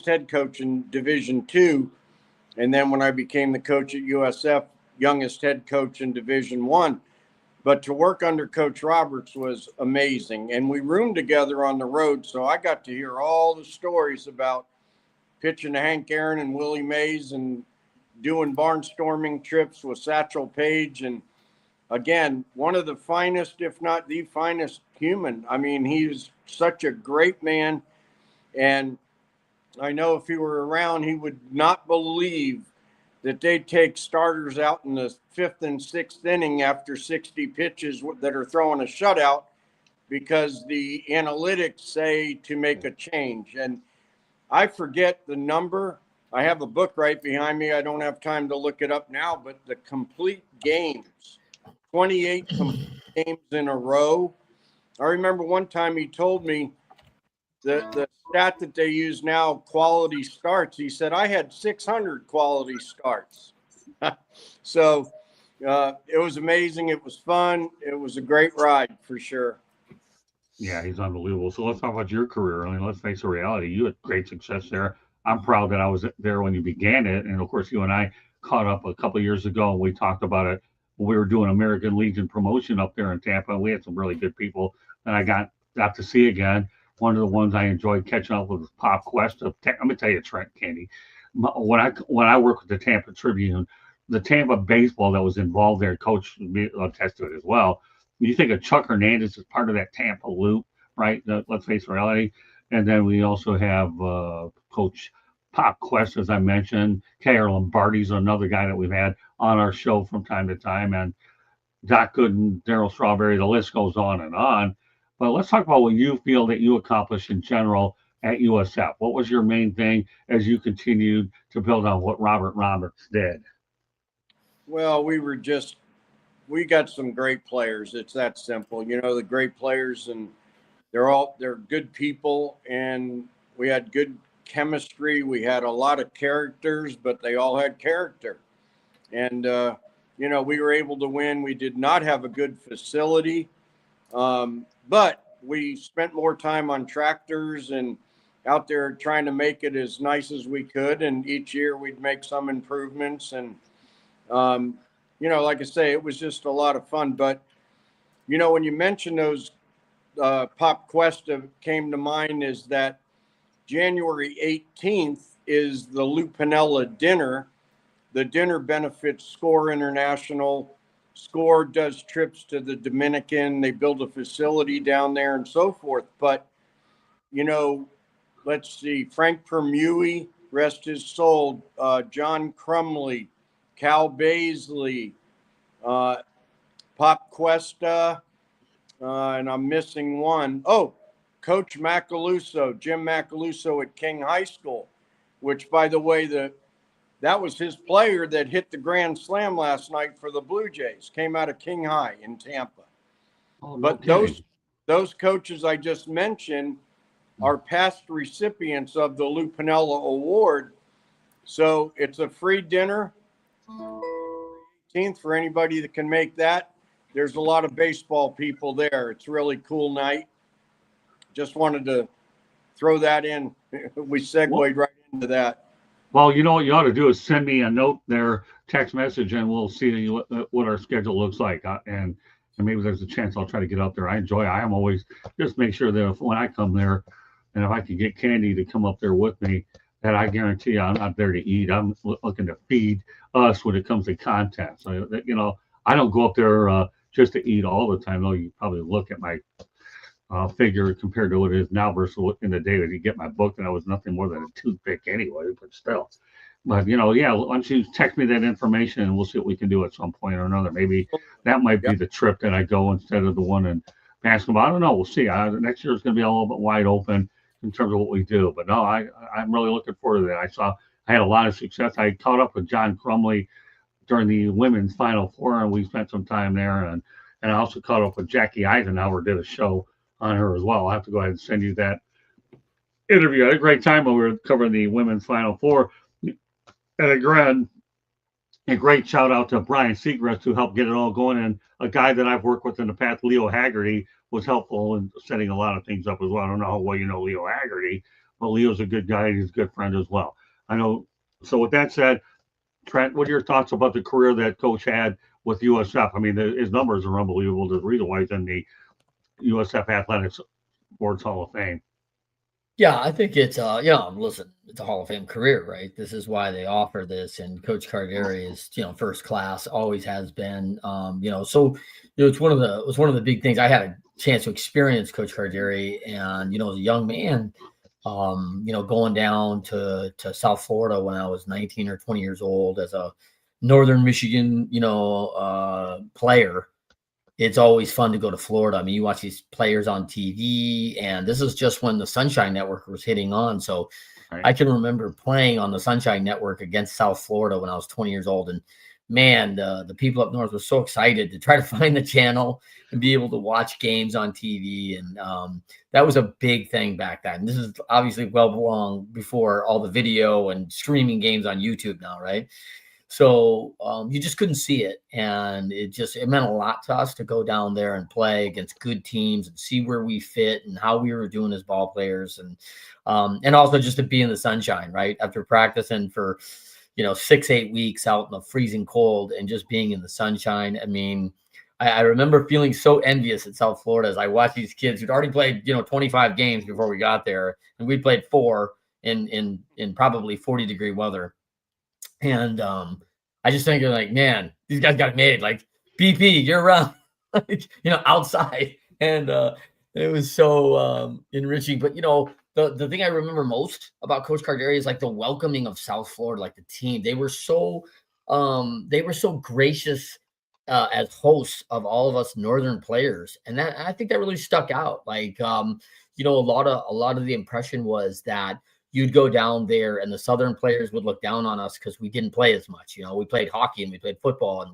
Speaker 2: head coach in Division II. And then when I became the coach at USF, youngest head coach in Division I. But to work under Coach Roberts was amazing. And we roomed together on the road, so I got to hear all the stories about pitching to Hank Aaron and Willie Mays and doing barnstorming trips with Satchel Paige. And again, one of the finest, if not the finest human. I mean, he was such a great man. And I know if he were around, he would not believe that they'd take starters out in the 5th and 6th inning after 60 pitches that are throwing a shutout because the analytics say to make a change. And I forget the number. I have a book right behind me. I don't have time to look it up now, but the complete games, 28 complete games in a row. I remember one time he told me the stat that they use now, quality starts. He said, I had 600 quality starts. So it was amazing. It was fun. It was a great ride for sure.
Speaker 1: Yeah, he's unbelievable. So let's talk about your career. I mean, let's face the reality. You had great success there. I'm proud that I was there when you began it. And of course, you and I caught up a couple of years ago and we talked about it. We were doing American Legion promotion up there in Tampa. We had some really good people that I got to see again. One of the ones I enjoyed catching up with was Pop Quest. Let me tell you, Trent Candy, when I worked with the Tampa Tribune, the Tampa baseball that was involved there, Coach will attest to it as well. You think of Chuck Hernandez as part of that Tampa loop, right? Let's face reality. And then we also have Coach Pop Quest, as I mentioned. K.R. Lombardi's another guy that we've had on our show from time to time. And Doc Good and Daryl Strawberry, the list goes on and on. But let's talk about what you feel that you accomplished in general at USF. What was your main thing as you continued to build on what Robert Roberts did?
Speaker 2: Well, we got some great players. It's that simple. You know, the great players, and they're good people, and we had good chemistry. We had a lot of characters, but they all had character. And, you know, we were able to win. We did not have a good facility. But we spent more time on tractors and out there trying to make it as nice as we could. And each year we'd make some improvements. And, you know, like I say, it was just a lot of fun. But, you know, when you mention those Pop Quest came to mind is that January 18th is the Lou Piniella dinner. The dinner benefits SCORE International. SCORE does trips to the Dominican. They build a facility down there and so forth. But, you know, let's see, Frank Permui, rest his soul, John Crumley, Cal Baisley, Pop Cuesta, and I'm missing one. Oh, Coach Macaluso, Jim Macaluso at King High School, which, by the way, that was his player that hit the grand slam last night for the Blue Jays. Came out of King High in Tampa.
Speaker 1: Oh, no
Speaker 2: But
Speaker 1: kidding.
Speaker 2: those coaches I just mentioned are past recipients of the Lou Piniella Award. So it's a free dinner 18th for anybody that can make that. There's a lot of baseball people there. It's a really cool night. Just wanted to throw that in. We segued right into that.
Speaker 1: Well, you know what you ought to do is send me a note there, text message, and we'll see what our schedule looks like. And maybe there's a chance I'll try to get up there. I am always just make sure that when I come there, and if I can get Candy to come up there with me, that I guarantee you I'm not there to eat. I'm looking to feed us when it comes to content. So, you know, I don't go up there just to eat all the time. Though you probably look at my figure compared to what it is now versus in the day that you get my book, and I was nothing more than a toothpick anyway, but still. But, you know, yeah, why don't you text me that information and we'll see what we can do at some point or another. Maybe that might be the trip that I go instead of the one in basketball. I don't know. We'll see. Next year is going to be a little bit wide open in terms of what we do. But no, I'm really looking forward to that. I had a lot of success. I caught up with John Crumley during the women's Final Four, and we spent some time there. And I also caught up with Jackie Eisenhower, did a show on her as well. I'll have to go ahead and send you that interview. I had a great time when we were covering the women's Final Four. And again, a great shout out to Brian Segrist, who helped get it all going. And a guy that I've worked with in the past, Leo Haggerty, was helpful in setting a lot of things up as well. I don't know how well you know Leo Haggerty, but Leo's a good guy. He's a good friend as well. I know. So with that said, Trent, what are your thoughts about the career that Coach had with USF? I mean, his numbers are unbelievable. There's a reason why he's in the USF Athletics Sports Hall of Fame.
Speaker 4: Yeah, I think it's listen, it's a Hall of Fame career, right? This is why they offer this, and Coach Cardieri is, first class, always has been. It's one of the big things. I had a chance to experience Coach Cardieri, and as a young man, going down to South Florida when I was 19 or 20 years old as a Northern Michigan, player. It's always fun to go to Florida. I mean, you watch these players on TV, and this is just when the Sunshine Network was hitting on. So right. I can remember playing on the Sunshine Network against South Florida when I was 20 years old. And man, the people up north were so excited to try to find the channel and be able to watch games on TV. And that was a big thing back then. This is obviously well long before all the video and streaming games on YouTube now, right? So you just couldn't see it. And it meant a lot to us to go down there and play against good teams and see where we fit and how we were doing as ball players. And also just to be in the sunshine, right? After practicing for, 6-8 weeks out in the freezing cold and just being in the sunshine. I mean, I remember feeling so envious at South Florida as I watched these kids who'd already played, 25 games before we got there. And we played 4 in probably 40-degree weather. And I just think like, man, these guys got it made. Like, BP, you're around, outside. And it was so enriching. But, the thing I remember most about Coach Cardieri is like the welcoming of South Florida, like the team. They were so gracious as hosts of all of us Northern players. And I think that really stuck out. Like, a lot of the impression was that you'd go down there and the Southern players would look down on us because we didn't play as much. We played hockey and we played football, and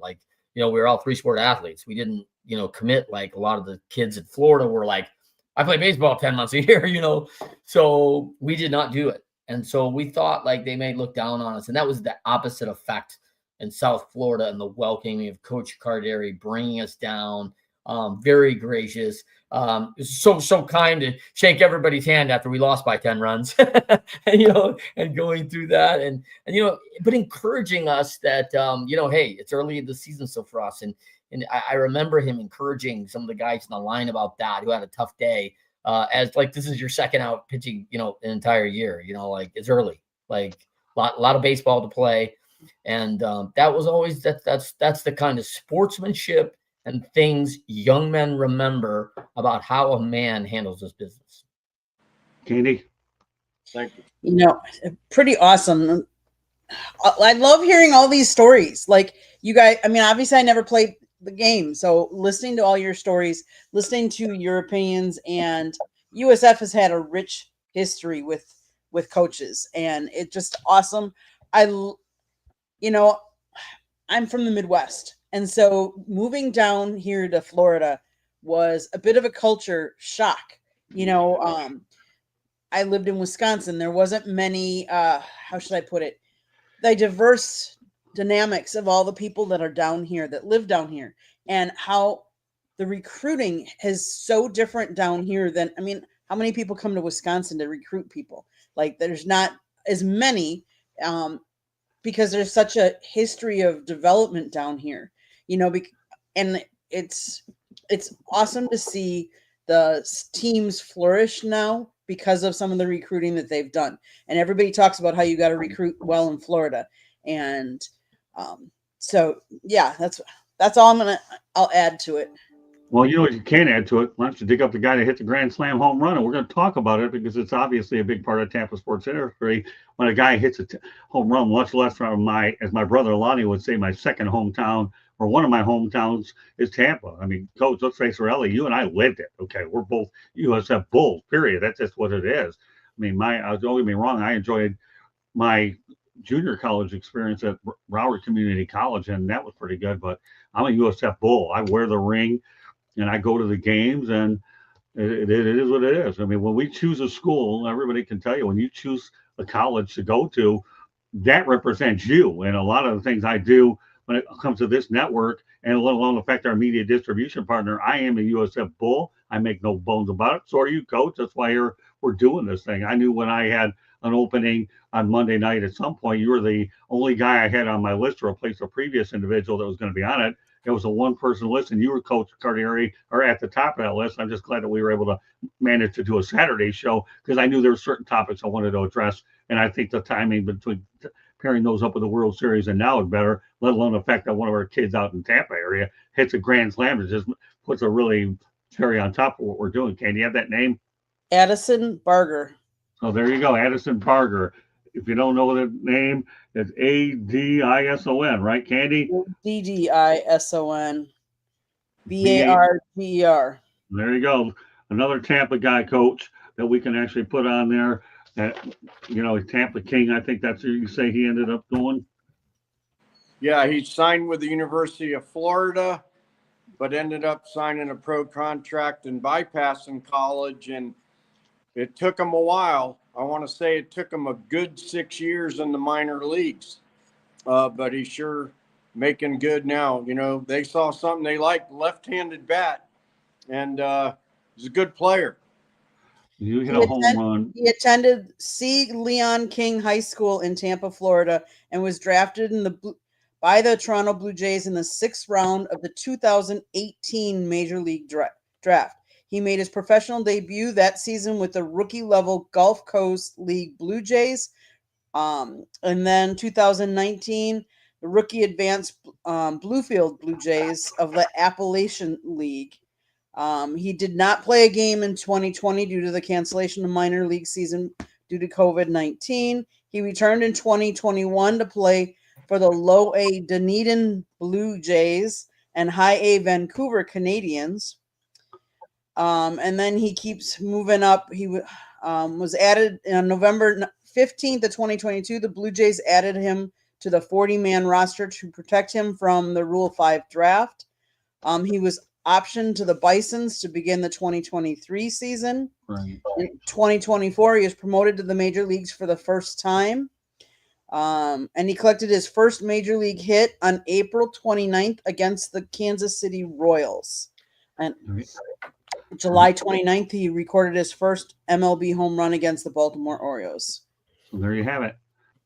Speaker 4: we were all 3-sport athletes. We didn't, commit like a lot of the kids in Florida were like, I play baseball 10 months a year, So we did not do it. And so we thought like they may look down on us. And that was the opposite effect in South Florida, and the welcoming of Coach Cardieri bringing us down. Very gracious. So kind to shake everybody's hand after we lost by 10 runs, and going through that and but encouraging us that, hey, it's early in the season. So for us, and I remember him encouraging some of the guys in the line about that, who had a tough day, as like, this is your second out pitching, an entire year, like it's early, like a lot of baseball to play. And that was always, that's the kind of sportsmanship and things young men remember about how a man handles his business.
Speaker 1: Katie?
Speaker 2: Thank you.
Speaker 3: Pretty awesome. I love hearing all these stories. Like, you guys, I mean, obviously I never played the game. So listening to all your stories, listening to your opinions, and USF has had a rich history with coaches, and it's just awesome. You know, I'm from the Midwest, and so moving down here to Florida was a bit of a culture shock. I lived in Wisconsin. There wasn't many, how should I put it, the diverse dynamics of all the people that are down here, that live down here, and how the recruiting is so different down here than, I mean, how many people come to Wisconsin to recruit people? Like, there's not as many, because there's such a history of development down here, and it's awesome to see the teams flourish now because of some of the recruiting that they've done. And everybody talks about how you got to recruit well in Florida. And so, yeah, that's all I'll add to it.
Speaker 1: Well, you know what you can add to it? Why don't you dig up the guy that hit the grand slam home run? And we're going to talk about it because it's obviously a big part of Tampa sports industry. When a guy hits a home run, much less from as my brother Lonnie would say, my second hometown, or one of my hometowns is Tampa. I mean, Coach, let's face it, Ellie, you and I lived it. Okay, we're both USF Bulls, period. That's just what it is. I mean, don't get me wrong, I enjoyed my junior college experience at Broward Community College, and that was pretty good, but I'm a USF Bull. I wear the ring, and I go to the games, and it is what it is. I mean, when we choose a school, everybody can tell you, when you choose a college to go to, that represents you. And a lot of the things I do when it comes to this network, and let alone affect our media distribution partner, I am a USF Bull. I make no bones about it. So are you, Coach. That's why we're doing this thing. I knew when I had an opening on Monday night at some point, you were the only guy I had on my list to replace a previous individual that was going to be on it. It was a one-person list, and you were Coach Cardieri, or at the top of that list. I'm just glad that we were able to manage to do a Saturday show because I knew there were certain topics I wanted to address, and I think the timing between pairing those up with the World Series and now is better, let alone the fact that one of our kids out in Tampa area hits a grand slam. It just puts a really cherry on top of what we're doing. Can you have that name?
Speaker 3: Addison Barger.
Speaker 1: Oh, there you go, Addison Barger. If you don't know the name, it's Adison, right, Candy?
Speaker 3: Didison. Barger.
Speaker 1: There you go. Another Tampa guy, Coach, that we can actually put on there. That, Tampa King, I think that's who you say he ended up doing.
Speaker 2: Yeah, he signed with the University of Florida, but ended up signing a pro contract and bypassing college. And it took him a while. I want to say it took him a good 6 years in the minor leagues. But he's sure making good now. They saw something they liked, left-handed bat, and he's a good player.
Speaker 1: You hit a home run.
Speaker 3: He attended C. Leon King High School in Tampa, Florida, and was drafted by the Toronto Blue Jays in the 6th round of the 2018 Major League Draft. He made his professional debut that season with the rookie-level Gulf Coast League Blue Jays. And then 2019, the rookie advanced Bluefield Blue Jays of the Appalachian League. He did not play a game in 2020 due to the cancellation of minor league season due to COVID-19. He returned in 2021 to play for the Low A Dunedin Blue Jays and High A Vancouver Canadians. And then he keeps moving up. He was added on November 15th of 2022. The Blue Jays added him to the 40-man roster to protect him from the Rule 5 draft. He was optioned to the Bisons to begin the 2023 season.
Speaker 1: Right.
Speaker 3: In 2024, he was promoted to the major leagues for the first time. And he collected his first major league hit on April 29th against the Kansas City Royals. And July 29th, he recorded his first MLB home run against the Baltimore Orioles.
Speaker 1: So there you have it.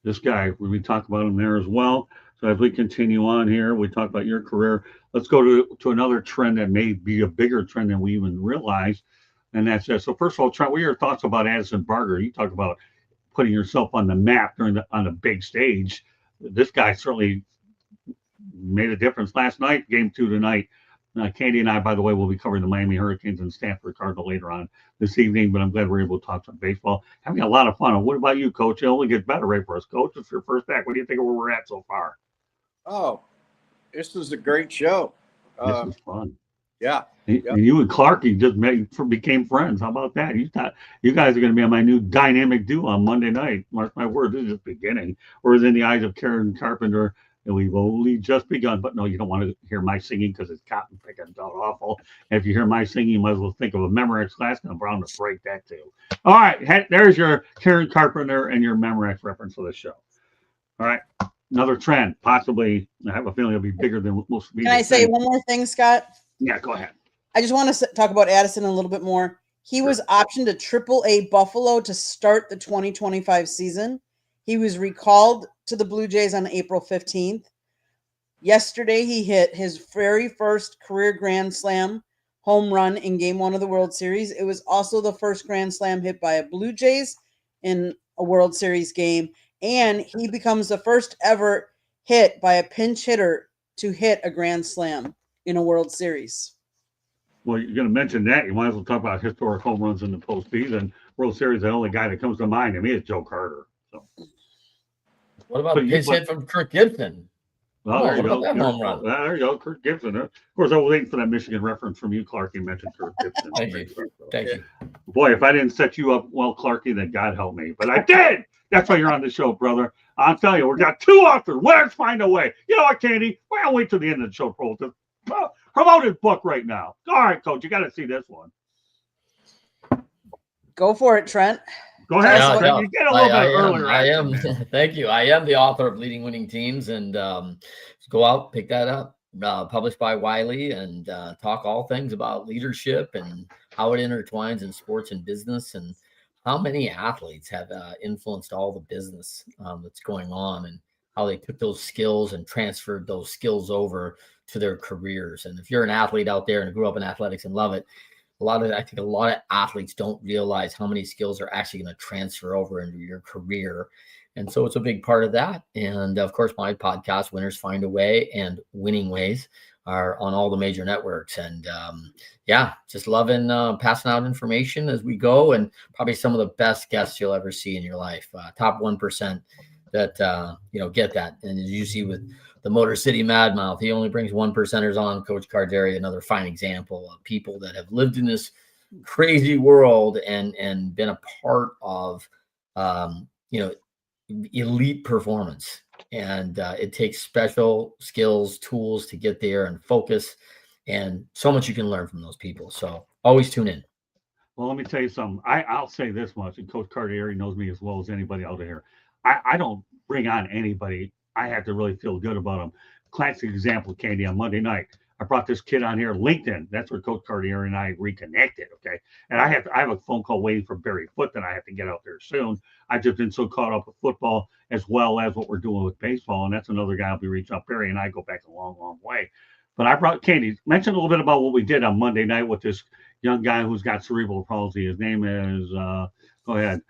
Speaker 1: This guy, we talk about him there as well. So as we continue on here, we talk about your career. Let's go to another trend that may be a bigger trend than we even realize. And that's it. So first of all, Trent, what are your thoughts about Addison Barger? You talk about putting yourself on the map on the big stage. This guy certainly made a difference last night, game 2 tonight. Candy and I, by the way, will be covering the Miami Hurricanes and Stanford Cardinal later on this evening, but I'm glad we're able to talk some baseball. Having a lot of fun. And what about you, Coach? It only gets better, right, for us, Coach? It's your first back. What do you think of where we're at so far?
Speaker 2: Oh, this is a great show.
Speaker 1: This is fun.
Speaker 2: Yeah.
Speaker 1: And you and Clarky just became friends. How about that? You guys are going to be on my new dynamic duo on Monday night. Mark my word, this is just beginning. Whereas in the eyes of Karen Carpenter, and we've only just begun. But no, you don't want to hear my singing because it's cotton picking awful. And if you hear my singing, you might as well think of a Memorex class, and I'm bound to break that too. All right, there's your Karen Carpenter and your Memorex reference for the show. All right, another trend, possibly. I have a feeling it'll be bigger than most people.
Speaker 3: Can I say one more thing, Scott?
Speaker 1: Yeah, go ahead.
Speaker 3: I just want to talk about Addison a little bit more. He was optioned to AAA Buffalo to start the 2025 season. He was recalled to the Blue Jays on April 15th. Yesterday, he hit his very first career Grand Slam home run in Game 1 of the World Series. It was also the first Grand Slam hit by a Blue Jays in a World Series game, and he becomes the first ever hit by a pinch hitter to hit a Grand Slam in a World Series.
Speaker 1: Well, you're going to mention that. You might as well talk about historic home runs in the postseason. World Series, the only guy that comes to mind to me is Joe Carter. So,
Speaker 4: what about a pinch hit from Kirk Gibson?
Speaker 1: Well, there you go. There you go, Kirk Gibson. Of course, I was waiting for that Michigan reference from you, Clarky. You mentioned Kirk Gibson.
Speaker 4: Thank you.
Speaker 1: Boy, if I didn't set you up well, Clarky, then God help me. But I did. That's why you're on the show, brother. I'm telling you, we got 2 authors. Let's find a way. You know what, Candy? Well, wait till the end of the show to promote his book right now. All right, Coach, you got to see this one.
Speaker 3: Go for it, Trent.
Speaker 1: Go ahead. You get a little bit earlier.
Speaker 4: I am. Thank you. I am the author of Leading Winning Teams, and go out, pick that up. Published by Wiley, and talk all things about leadership and how it intertwines in sports and business, and how many athletes have influenced all the business that's going on, and how they took those skills and transferred those skills over to their careers. And if you're an athlete out there and grew up in athletics and love it, I think a lot of athletes don't realize how many skills are actually going to transfer over into your career. And so it's a big part of that. And of course, my podcast, Winners Find a Way and Winning Ways, are on all the major networks. And just loving passing out information as we go, and probably some of the best guests you'll ever see in your life. Top 1% that, get that. And as you see with the Motor City Madmouth, he only brings 1%ers on. Coach Cardieri, another fine example of people that have lived in this crazy world and been a part of, elite performance. And it takes special skills, tools to get there, and focus, and so much you can learn from those people. So always tune in.
Speaker 1: Well, let me tell you something. I'll say this much, and Coach Cardieri knows me as well as anybody out there. I don't bring on anybody. I have to really feel good about them. Classic example, Candy, on Monday night, I brought this kid on here, LinkedIn. That's where Coach Cardieri and I reconnected, okay? And I have a phone call waiting for Barry Foote that I have to get out there soon. I've just been so caught up with football as well as what we're doing with baseball, and that's another guy I'll be reaching out. Barry and I go back a long, long way. But I brought Candy. Mention a little bit about what we did on Monday night with this young guy who's got cerebral palsy. His name is, go ahead.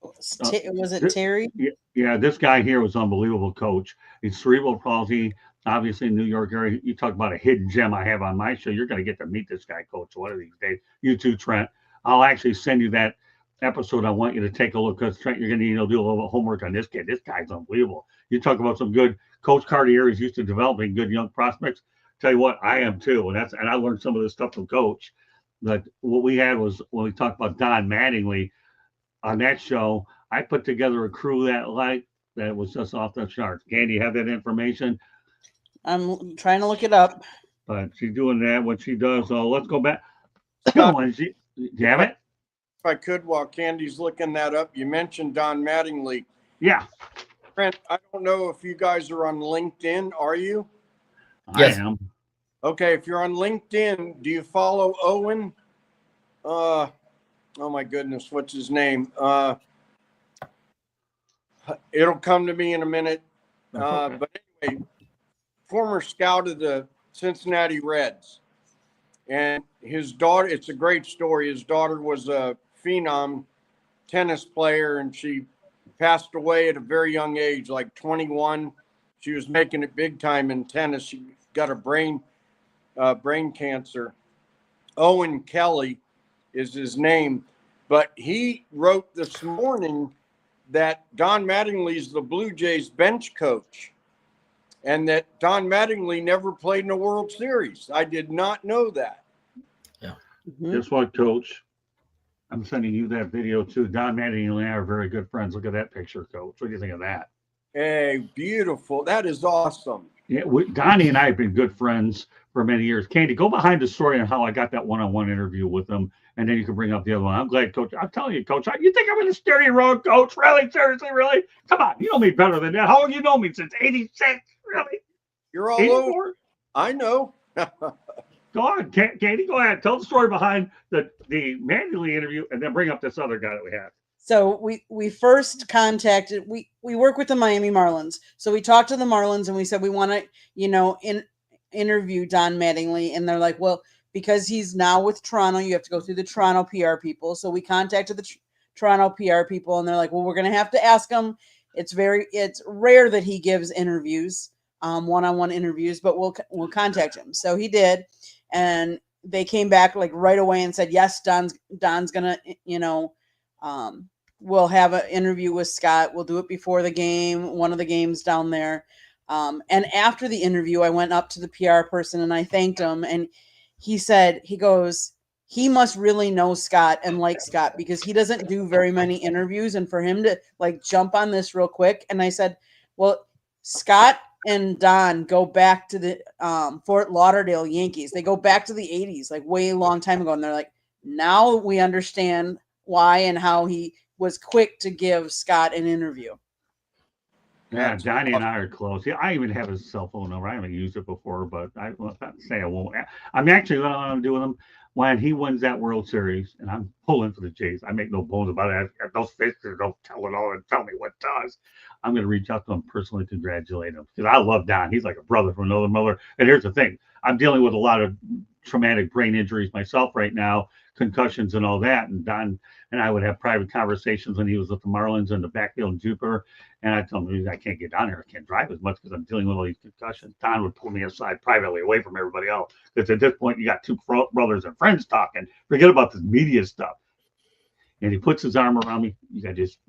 Speaker 3: Was it Terry?
Speaker 1: Yeah, this guy here was unbelievable, Coach. He's cerebral palsy, obviously in New York area. You talk about a hidden gem I have on my show. You're going to get to meet this guy, Coach, one of these days. You too, Trent. I'll actually send you that episode. I want you to take a look, because Trent, you're going to do a little homework on this kid. This guy's unbelievable. You talk about some good. Coach Cardieri is used to developing good young prospects. Tell you what, I am too, and I learned some of this stuff from Coach. But what we had was, when we talked about Don Mattingly on that show, I put together a crew that was just off the charts. Candy, you have that information?
Speaker 3: I'm trying to look it up.
Speaker 1: But she's doing that, what she does. So let's go back.
Speaker 2: Scott,
Speaker 1: do you have it?
Speaker 2: If I could, while Candy's looking that up, you mentioned Don Mattingly.
Speaker 1: Yeah.
Speaker 2: Trent, I don't know if you guys are on LinkedIn. Are you?
Speaker 4: Yes.
Speaker 1: I am.
Speaker 2: Okay, if you're on LinkedIn, do you follow Owen? Oh my goodness, what's his name? It'll come to me in a minute. But anyway, former scout of the Cincinnati Reds. And his daughter, it's a great story. His daughter was a phenom tennis player, and she passed away at a very young age, like 21. She was making it big time in tennis. She got a brain cancer. Owen Kelly is his name. But he wrote this morning that Don Mattingly is the Blue Jays bench coach. and that Don Mattingly never played in a World Series. I did not know that.
Speaker 4: Yeah.
Speaker 1: Guess what, Coach? I'm sending you that video too. Don Mattingly and I are very good friends. Look at that picture, Coach. What do you think of that?
Speaker 2: Hey, beautiful. That is awesome.
Speaker 1: Yeah, Donnie and I have been good friends for many years. Candy, go behind the story on how I got that one-on-one interview with him, and then you can bring up the other one. I'm glad, Coach. I'm telling you, Coach. You think I'm in a steering road, Coach? Really? Seriously? Really? Come on. You know me better than that. How long you know me? Since 86? Really?
Speaker 2: You're all
Speaker 1: 84?
Speaker 2: over. I know.
Speaker 1: Go on, Katie. Go ahead. Tell the story behind the Mattingly interview, and then bring up this other guy that we had.
Speaker 3: So we first contacted, we work with the Miami Marlins. So we talked to the Marlins and we said we want to, interview Don Mattingly, and they're like, well, because he's now with Toronto, you have to go through the Toronto PR people. So we contacted the Toronto PR people, and they're like, well, we're going to have to ask him. It's rare that he gives interviews, one-on-one interviews, but we'll contact him. So he did, and they came back like right away and said, yes, Don's gonna, we'll have an interview with Scott. We'll do it before the game, one of the games down there. And after the interview, I went up to the PR person and I thanked him. And he said, he must really know Scott and like Scott, because he doesn't do very many interviews. And for him to like jump on this real quick. And I said, well, Scott and Don go back to the Fort Lauderdale Yankees. They go back to the 80s, like way long time ago. And they're like, now we understand why and how he was quick to give Scott an interview.
Speaker 1: Yeah, Donnie and I are close. Yeah, I even have his cell phone number. I haven't used it before, but I will not say I won't. I'm actually what I'm doing him when he wins that World Series, and I'm pulling for the Jays. I make no bones about it. Those faces don't tell it all and tell me what does. I'm going to reach out to him personally, congratulate him, because I love Don. He's like a brother from another mother. And here's the thing: I'm dealing with a lot of traumatic brain injuries myself right now, concussions and all that. And Don and I would have private conversations when he was with the Marlins in the backfield in Jupiter. And I told him, I can't get down here. I can't drive as much because I'm dealing with all these concussions. Don would pull me aside privately away from everybody else. Because at this point, you got two brothers and friends talking. Forget about this media stuff. And he puts his arm around me. You got to just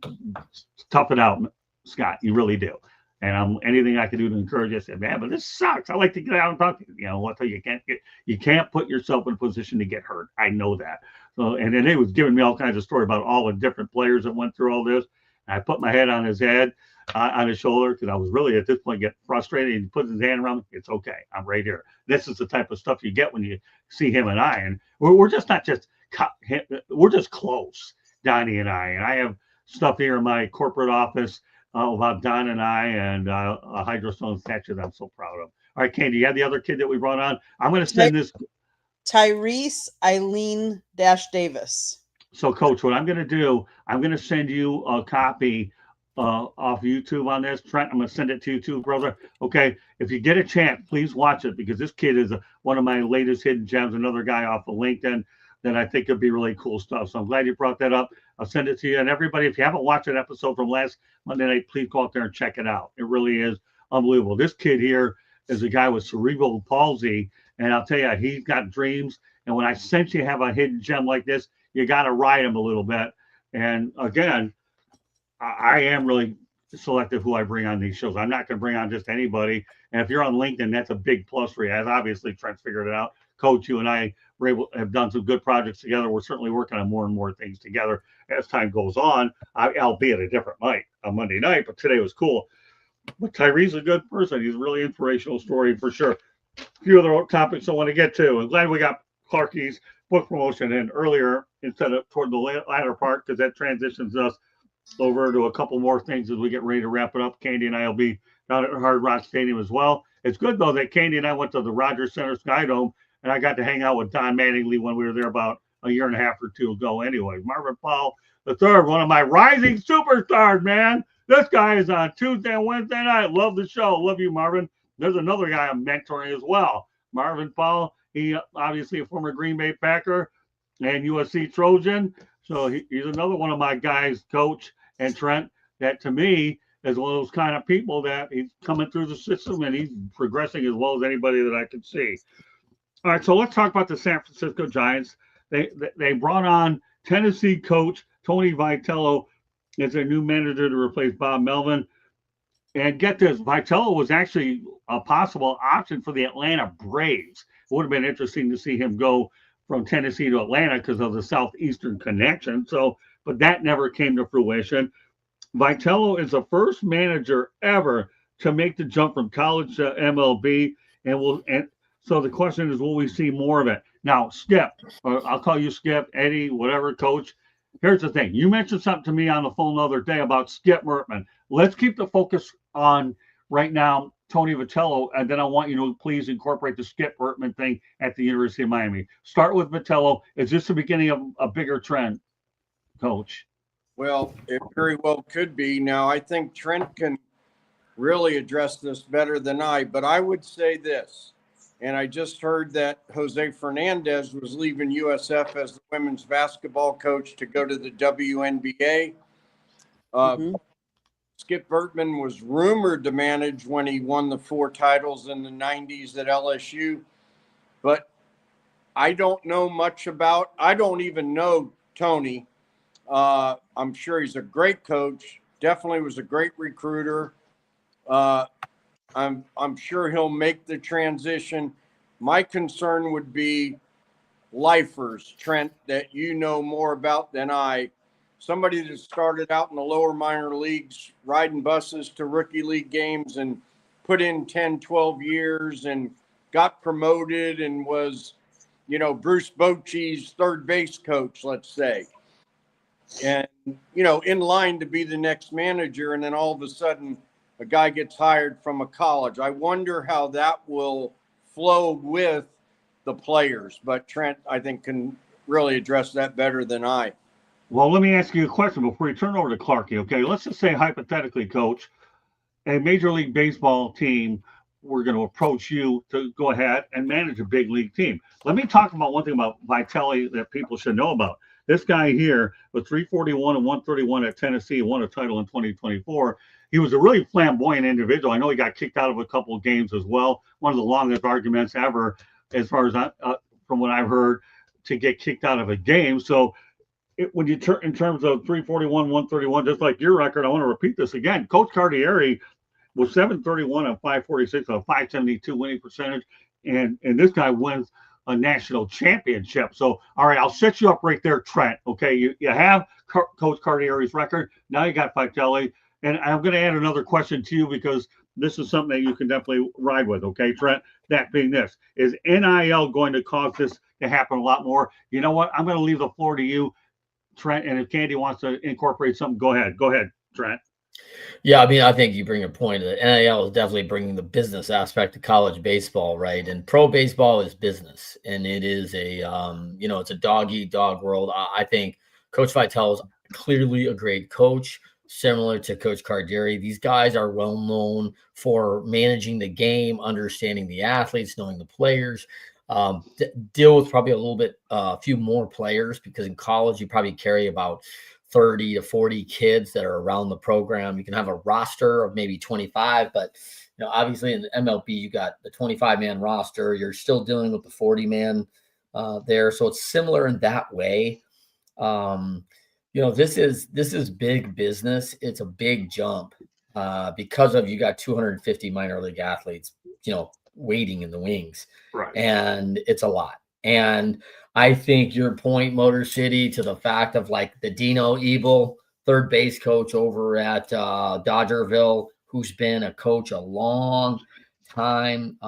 Speaker 1: tough it out, Scott. You really do. And anything I can do to encourage you, I said, man, but this sucks. I like to get out and talk to you. You know what? You can't put yourself in a position to get hurt. I know that. So, and then he was giving me all kinds of story about all the different players that went through all this. And I put my head on his head, on his shoulder, because I was really at this point getting frustrated. And he put his hand around me. It's okay. I'm right here. This is the type of stuff you get when you see him and I. And we're just not just we're just close, Donnie and I. And I have stuff here in my corporate office about Don and I, and a hydrostone statue that I'm so proud of. All right, Candy, you have the other kid that we brought on. I'm going to send this.
Speaker 3: Tyrese Eileen Davis.
Speaker 1: So, Coach, what I'm going to do, I'm going to send you a copy off YouTube on this. Trent, I'm going to send it to you too, brother. Okay, if you get a chance, please watch it, because this kid is one of my latest hidden gems, another guy off of LinkedIn that I think could be really cool stuff. So I'm glad you brought that up. I'll send it to you. And everybody, if you haven't watched an episode from last Monday night, please go out there and check it out. It really is unbelievable. This kid here is a guy with cerebral palsy. And I'll tell you, he's got dreams. And when I sense you have a hidden gem like this, you got to ride him a little bit. And again, I am really selective who I bring on these shows. I'm not going to bring on just anybody. And if you're on LinkedIn, that's a big plus for you. As obviously Trent's figured it out. Coach, you and I have done some good projects together. We're certainly working on more and more things together as time goes on, albeit a different night, a Monday night, but today was cool. But Tyree's a good person. He's a really inspirational story for sure. A few other topics I want to get to. I'm glad we got Clarky's book promotion in earlier instead of toward the latter part, because that transitions us over to a couple more things as we get ready to wrap it up. Candy and I will be down at Hard Rock Stadium as well. It's good, though, that Candy and I went to the Rogers Center Skydome, and I got to hang out with Don Mattingly when we were there about a year and a half or two ago anyway. Marvin Powell III, one of my rising superstars, man. This guy is on Tuesday and Wednesday night. Love the show. Love you, Marvin. There's another guy I'm mentoring as well. Marvin Powell, he obviously a former Green Bay Packer and USC Trojan. So he's another one of my guys, Coach and Trent, that to me is one of those kind of people that he's coming through the system and he's progressing as well as anybody that I can see. All right, so let's talk about the San Francisco Giants. They brought on Tennessee coach Tony Vitello as their new manager to replace Bob Melvin. And get this, Vitello was actually a possible option for the Atlanta Braves. It would have been interesting to see him go from Tennessee to Atlanta because of the Southeastern connection. So, but that never came to fruition. Vitello is the first manager ever to make the jump from college to MLB, and so the question is, will we see more of it? Now, Skip, or I'll call you Skip, Eddie, whatever, Coach. Here's the thing: you mentioned something to me on the phone the other day about Skip Mertman. Let's keep the focus on right now Tony Vitello, and then I want you to please incorporate the Skip Mertman thing at the University of Miami. Start with Vitello. Is this the beginning of a bigger trend, Coach?
Speaker 2: Well, it very well could be. Now, I think Trent can really address this better than I, but I would say this, and I just heard that Jose Fernandez was leaving USF as the women's basketball coach to go to the WNBA. Skip Mertman was rumored to manage when he won the 4 titles in the 90s at LSU, but I don't know much about, I don't even know Tony. I'm sure he's a great coach. Definitely was a great recruiter. I'm sure he'll make the transition. My concern would be lifers, Trent, that you know more about than I. Somebody that started out in the lower minor leagues, riding buses to rookie league games and put in 10, 12 years and got promoted and was, Bruce Bochy's third base coach, let's say. And, in line to be the next manager. And then all of a sudden a guy gets hired from a college. I wonder how that will flow with the players. But Trent, I think, can really address that better than I.
Speaker 1: Well, let me ask you a question before you turn over to Clarkie, okay? Let's just say, hypothetically, Coach, a Major League Baseball team, we're going to approach you to go ahead and manage a big league team. Let me talk about one thing about Vitello that people should know about. This guy here with 341 and 131 at Tennessee, won a title in 2024. He was a really flamboyant individual. I know he got kicked out of a couple of games as well. One of the longest arguments ever, as far as from what I've heard, to get kicked out of a game. So when you turn in terms of 341, 131, just like your record, I want to repeat this again. Coach Cardieri was 731 and 546 on a 572 winning percentage, and this guy wins a national championship. So, all right, I'll set you up right there, Trent. Okay, you have Coach Cardieri's record. Now you got Vitello, and I'm going to add another question to you because this is something that you can definitely ride with. Okay, Trent. That being this, is NIL going to cause this to happen a lot more? You know what? I'm going to leave the floor to you, Trent, and if Candy wants to incorporate something, go ahead, Trent.
Speaker 4: Yeah, I mean, I think you bring a point. The NIL is definitely bringing the business aspect to college baseball, right? And pro baseball is business, and it is a, it's a dog-eat-dog world. I think Coach Vitello is clearly a great coach, similar to Coach Cardieri. These guys are well known for managing the game, understanding the athletes, knowing the players. Deal with probably a few more players, because in college you probably carry about 30 to 40 kids that are around the program. You can have a roster of maybe 25, but obviously in the MLB you got the 25-man roster. You're still dealing with the 40-man there, so it's similar in that way. This is big business. It's a big jump because of you got 250 minor league athletes, waiting in the wings,
Speaker 1: right? And
Speaker 4: it's a lot. And I think your point, Motor City, to the fact of like the Dino Ebel, third base coach over at Dodgerville, who's been a coach a long time.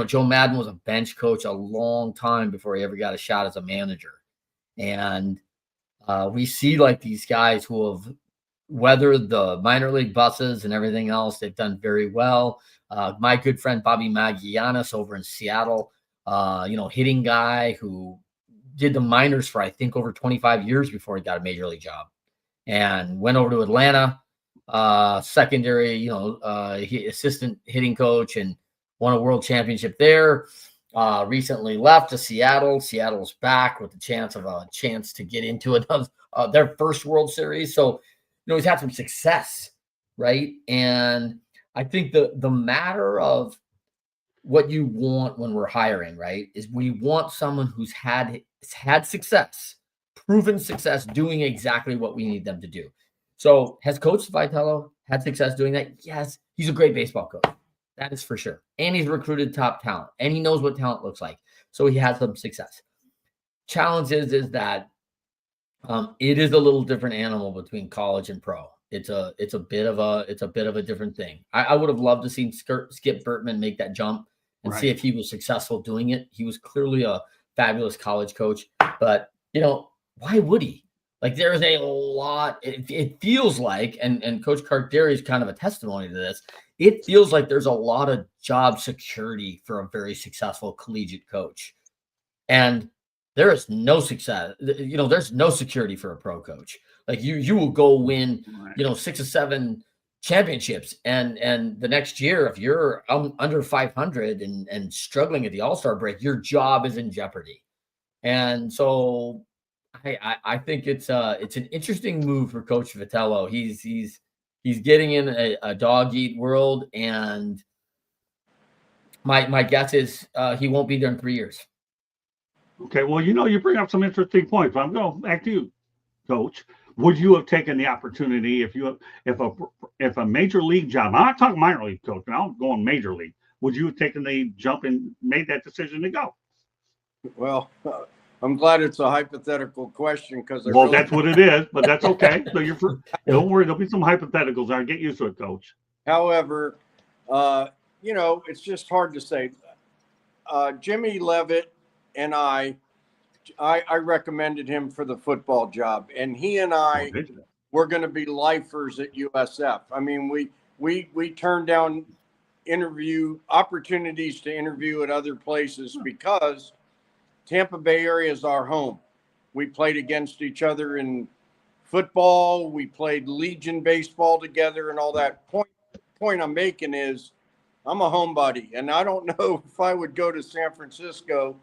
Speaker 4: Joe Madden was a bench coach a long time before he ever got a shot as a manager. And we see like these guys who have weathered the minor league buses and everything else. They've done very well. My good friend Bobby Magianis over in Seattle, hitting guy who did the minors for I think over 25 years before he got a major league job, and went over to Atlanta, secondary, assistant hitting coach, and won a world championship there. Recently left to Seattle. Seattle's back with the chance to get into another their first World Series. So he's had some success, right? And I think the matter of what you want when we're hiring, right, is we want someone who's had success, proven success, doing exactly what we need them to do. So has Coach Vitello had success doing that? Yes. he's a great baseball coach. That is for sure. And he's recruited top talent, and he knows what talent looks like. So he has some success. Challenge is that it is a little different animal between college and pro. It's a bit of a different thing. I would have loved to see Skip Bertman make that jump and see if he was successful doing it. He was clearly a fabulous college coach, but why would he? Like, there's a lot. It feels like, and Coach Cardieri is kind of a testimony to this. It feels like there's a lot of job security for a very successful collegiate coach, and there is no success. There's no security for a pro coach. Like, you will go win, 6 or 7 championships, and the next year, if you're under 500 and struggling at the All-Star break, your job is in jeopardy. And so I think it's an interesting move for Coach Vitello. He's getting in a dog eat world, and my guess is he won't be there in 3 years.
Speaker 1: Okay, well, you bring up some interesting points. But I'm going back to you, Coach. Would you have taken the opportunity if a major league job? I'm not talking minor league, Coach. Now I'm going major league. Would you have taken the jump and made that decision to go?
Speaker 2: Well, I'm glad it's a hypothetical question because
Speaker 1: that's what it is. But that's okay. So don't worry. There'll be some hypotheticals. I'll get used to it, Coach.
Speaker 2: However, it's just hard to say. Jimmy Levitt and I recommended him for the football job, and he and I were going to be lifers at USF. I mean, we turned down opportunities to interview at other places because Tampa Bay area is our home. We played against each other in football. We played Legion baseball together and all that. Point I'm making is I'm a homebody, and I don't know if I would go to San Francisco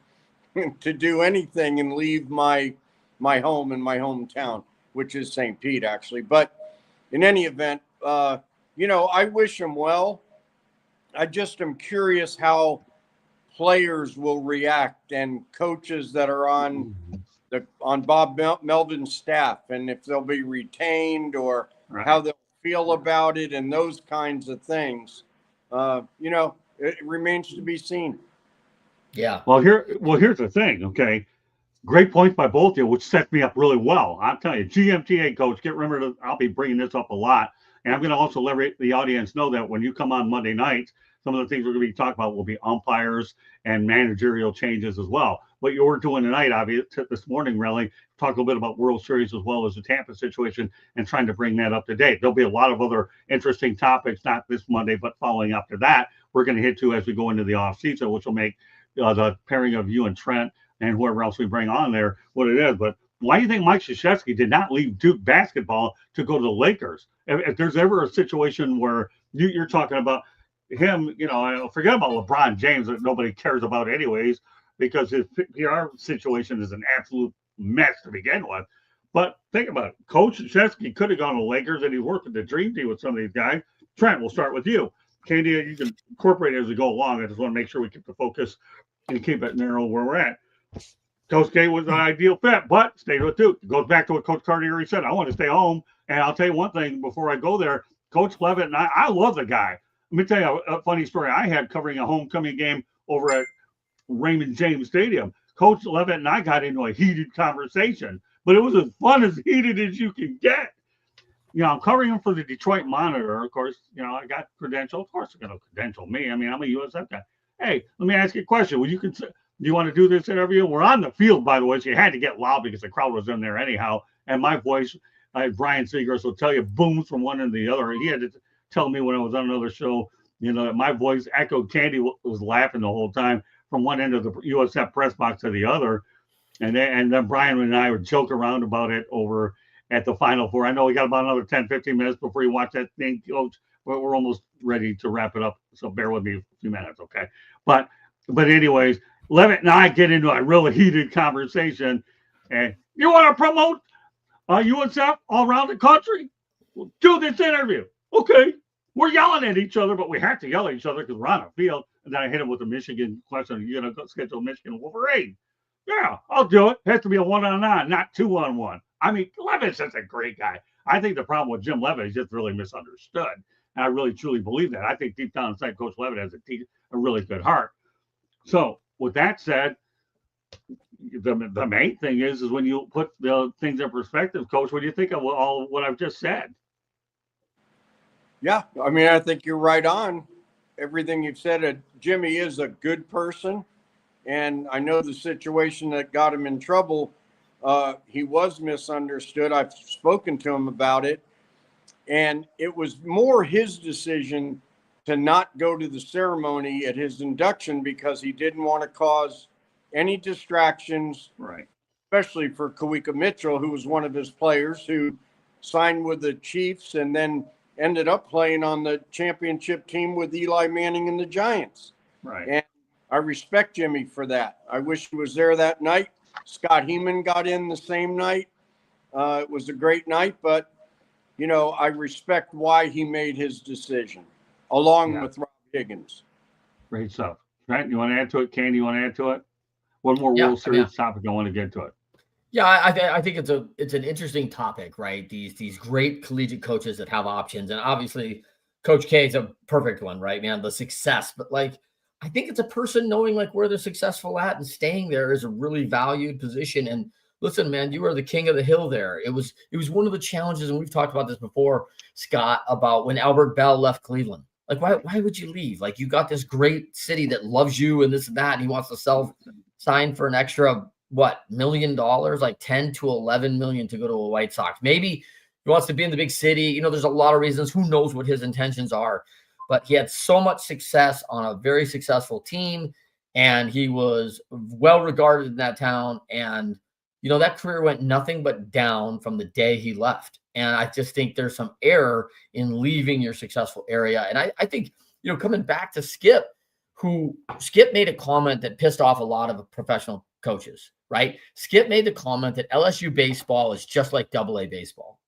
Speaker 2: to do anything and leave my home in my hometown, which is St. Pete, actually. But in any event, I wish him well. I just am curious how players will react and coaches that are on Bob Melvin's staff, and if they'll be retained or how they'll feel about it and those kinds of things. It remains to be seen.
Speaker 4: Yeah.
Speaker 1: Well, here's the thing. Okay, great points by both of you, which sets me up really well. I'm telling you, GMTA coach, I'll be bringing this up a lot, and I'm going to also let the audience know that when you come on Monday nights, some of the things we're going to be talking about will be umpires and managerial changes as well. What you're doing tonight, obviously, this morning, really, talk a little bit about World Series as well as the Tampa situation and trying to bring that up to date. There'll be a lot of other interesting topics, not this Monday, but following after that, we're going to hit to as we go into the off season, which will make the pairing of you and Trent and whoever else we bring on there what it is. But why do you think Mike Krzyzewski did not leave Duke basketball to go to the Lakers? If there's ever a situation where you're talking about him, forget about LeBron James that nobody cares about anyways, because his PR situation is an absolute mess to begin with. But think about it. Coach Krzyzewski could have gone to the Lakers, and he worked at the dream team with some of these guys. Trent, we'll start with you. Candy, you can incorporate it as we go along. I just want to make sure we keep the focus and keep it narrow where we're at. Coach K was an ideal fit, but stayed with Duke. It goes back to what Coach Cardieri said. I want to stay home. And I'll tell you one thing before I go there. Coach Levitt and I love the guy. Let me tell you a funny story I had covering a homecoming game over at Raymond James Stadium. Coach Levitt and I got into a heated conversation, but it was as fun as heated as you can get. I'm covering him for the Detroit Monitor. Of course, I got credential. Of course, they're going to credential me. I mean, I'm a USF guy. Hey, let me ask you a question. Do you want to do this interview? We're on the field, by the way, so you had to get loud because the crowd was in there anyhow. And my voice, Brian Seagrass will tell you, booms from one end to the other. He had to tell me when I was on another show, that my voice echoed. Candy was laughing the whole time from one end of the USF press box to the other. And then Brian and I would joke around about it over at the Final Four. I know we got about another 10, 15 minutes before you watch that thing, Coach. We're almost ready to wrap it up, so bear with me a few minutes, okay? But anyways, Levitt and I get into a really heated conversation. And you want to promote USF all around the country? Well, do this interview. Okay. We're yelling at each other, but we have to yell at each other because we're on a field. And then I hit him with the Michigan question. You're going to schedule Michigan Wolverine? Yeah, I'll do it. It has to be a one-on-one, not two-on-one. I mean, Levitt's just a great guy. I think the problem with Jim Levitt is just really misunderstood. I really truly believe that. I think deep down inside, Coach Levitt has a really good heart. So with that said, the main thing is when you put the things in perspective, Coach, what do you think of all what I've just said?
Speaker 2: Yeah, I mean, I think you're right on everything you've said. Jimmy is a good person, and I know the situation that got him in trouble. He was misunderstood. I've spoken to him about it, and it was more his decision to not go to the ceremony at his induction because he didn't want to cause any distractions,
Speaker 1: right?
Speaker 2: Especially for Kawika Mitchell, who was one of his players who signed with the Chiefs and then ended up playing on the championship team with Eli Manning and the Giants.
Speaker 1: Right.
Speaker 2: And I respect Jimmy for that. I wish he was there that night. Scott Heeman got in the same night. It was a great night, but, you know, I respect why he made his decision, along with Rob Higgins.
Speaker 1: Great stuff. Trent, you want to add to it? Candy, you want to add to it? One more World Series topic I want to get to it.
Speaker 4: Yeah, I think it's an interesting topic, right? These great collegiate coaches that have options, and obviously Coach K is a perfect one, right, man? The success, but like I think it's a person knowing like where they're successful at and staying there is a really valued position. And listen, man, you are the king of the hill there. It was one of the challenges, and we've talked about this before, Scott, about when Albert Bell left Cleveland. Like, why would you leave? Like, you got this great city that loves you and this and that, and he wants to sign for an extra $1 million, like 10 to 11 million to go to a White Sox. Maybe he wants to be in the big city. You know, there's a lot of reasons. Who knows what his intentions are? But he had so much success on a very successful team, and he was well regarded in that town. And, you know, that career went nothing but down from the day he left. And I just think there's some error in leaving your successful area. And I think, you know, coming back to Skip made a comment that pissed off a lot of professional coaches, right? Skip made the comment that LSU baseball is just like AA baseball.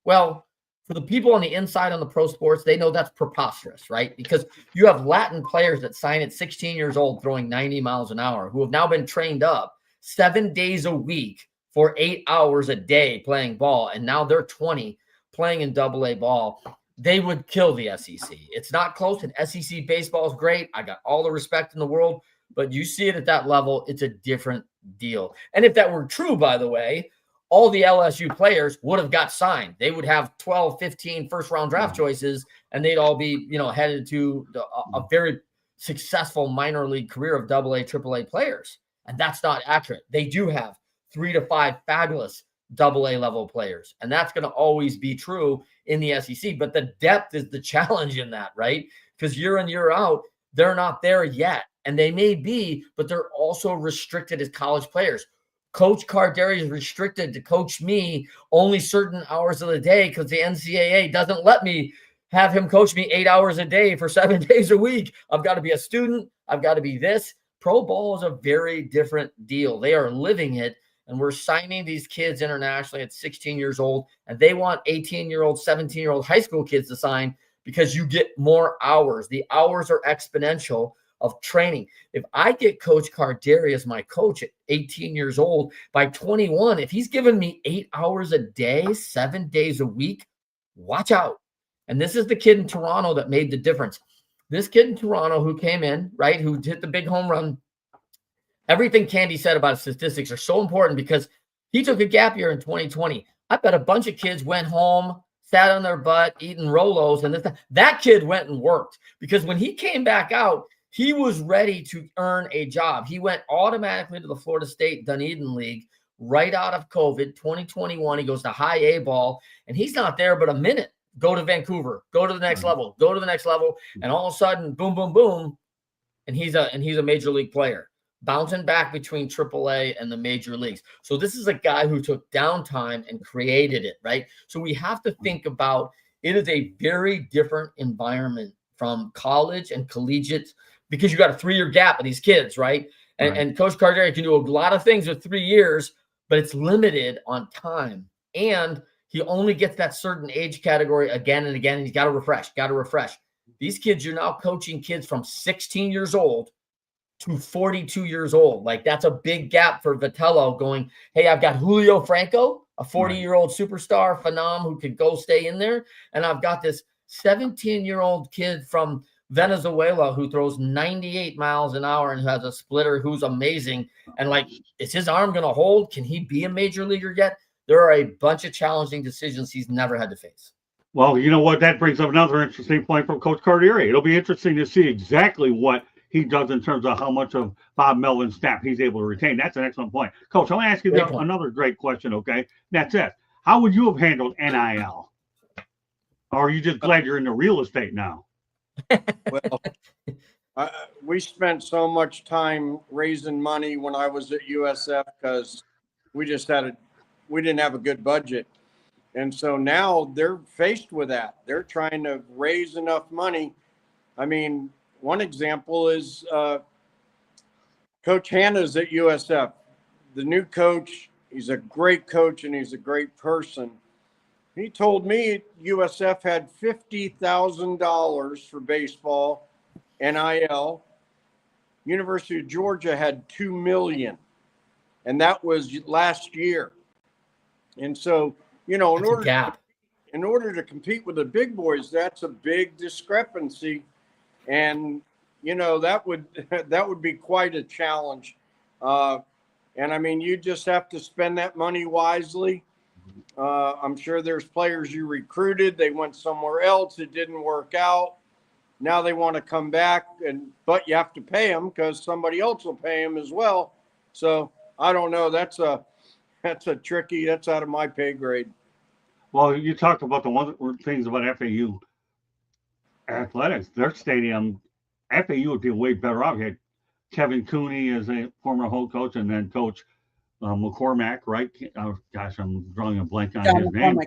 Speaker 4: Well, for the people on the inside on the pro sports, they know that's preposterous, right? Because you have Latin players that sign at 16 years old throwing 90 miles an hour who have now been trained up 7 days a week for 8 hours a day playing ball, and now they're 20 playing in AA ball. They would kill the SEC. It's not close, and SEC baseball is great. I got all the respect in the world, but you see it at that level, it's a different deal. And if that were true, by the way, all the LSU players would have got signed. They would have 12, 15 first-round draft choices, and they'd all be, you know, headed to a very successful minor league career of AA, AAA players. And that's not accurate. They do have 3 to 5 fabulous AA level players. And that's going to always be true in the SEC. But the depth is the challenge in that, right? Because year in, year out, they're not there yet. And they may be, but they're also restricted as college players. Coach Cardieri is restricted to coach me only certain hours of the day because the NCAA doesn't let me have him coach me 8 hours a day for 7 days a week. I've got to be a student. I've got to be this. Pro ball is a very different deal. They are living it. And we're signing these kids internationally at 16 years old, and they want 18-year-old, 17-year-old high school kids to sign because you get more hours. The hours are exponential of training. If I get Coach Cardieri as my coach at 18 years old, by 21, if he's giving me 8 hours a day, 7 days a week, watch out. And this is the kid in Toronto that made the difference. This kid in Toronto who came in, right, who hit the big home run. Everything Candy said about statistics are so important because he took a gap year in 2020. I bet a bunch of kids went home, sat on their butt, eating Rolos, and that kid went and worked because when he came back out, he was ready to earn a job. He went automatically to the Florida State Dunedin League right out of COVID, 2021. He goes to high A ball, and he's not there but a minute. Go to Vancouver, go to the next level, go to the next level, and all of a sudden, boom, boom, boom, and he's a major league player. Bouncing back between AAA and the major leagues. So this is a guy who took downtime and created it, right? So we have to think about it is a very different environment from college and collegiate because you got a 3-year gap with these kids, right? And Coach Cardieri can do a lot of things with 3 years, but it's limited on time. And he only gets that certain age category again and again, and he's got to refresh. These kids, you're now coaching kids from 16 years old to 42 years old. Like that's a big gap for Vitello going, hey, I've got Julio Franco, a 40-year-old superstar phenom who could go stay in there. And I've got this 17-year-old kid from Venezuela who throws 98 miles an hour and has a splitter who's amazing. And like, is his arm going to hold? Can he be a major leaguer yet? There are a bunch of challenging decisions he's never had to face.
Speaker 1: Well, you know what? That brings up another interesting point from Coach Cardieri. It'll be interesting to see exactly what he does in terms of how much of Bob Melvin's staff he's able to retain. That's an excellent point. Coach, I'm going to ask you another great question, okay? That's it. How would you have handled NIL? Or are you just glad you're into real estate now?
Speaker 2: Well, we spent so much time raising money when I was at USF because we didn't have a good budget. And so now they're faced with that. They're trying to raise enough money. I mean, one example is Coach Hanna's at USF. The new coach, he's a great coach and he's a great person. He told me USF had $50,000 for baseball, NIL. University of Georgia had $2 million, and that was last year. And so, you know, in order to compete with the big boys, that's a big discrepancy, and you know that would be quite a challenge. And I mean, you just have to spend that money wisely. I'm sure there's players you recruited, they went somewhere else, it didn't work out. Now they want to come back, but you have to pay them because somebody else will pay them as well. So I don't know. That's a tricky. That's out of my pay grade.
Speaker 1: Well, you talked about the one things about FAU athletics. Their stadium, FAU would be way better off. You had Kevin Cooney as a former Hull coach, and then Coach McCormack, right? Oh, gosh, I'm drawing a blank on his name.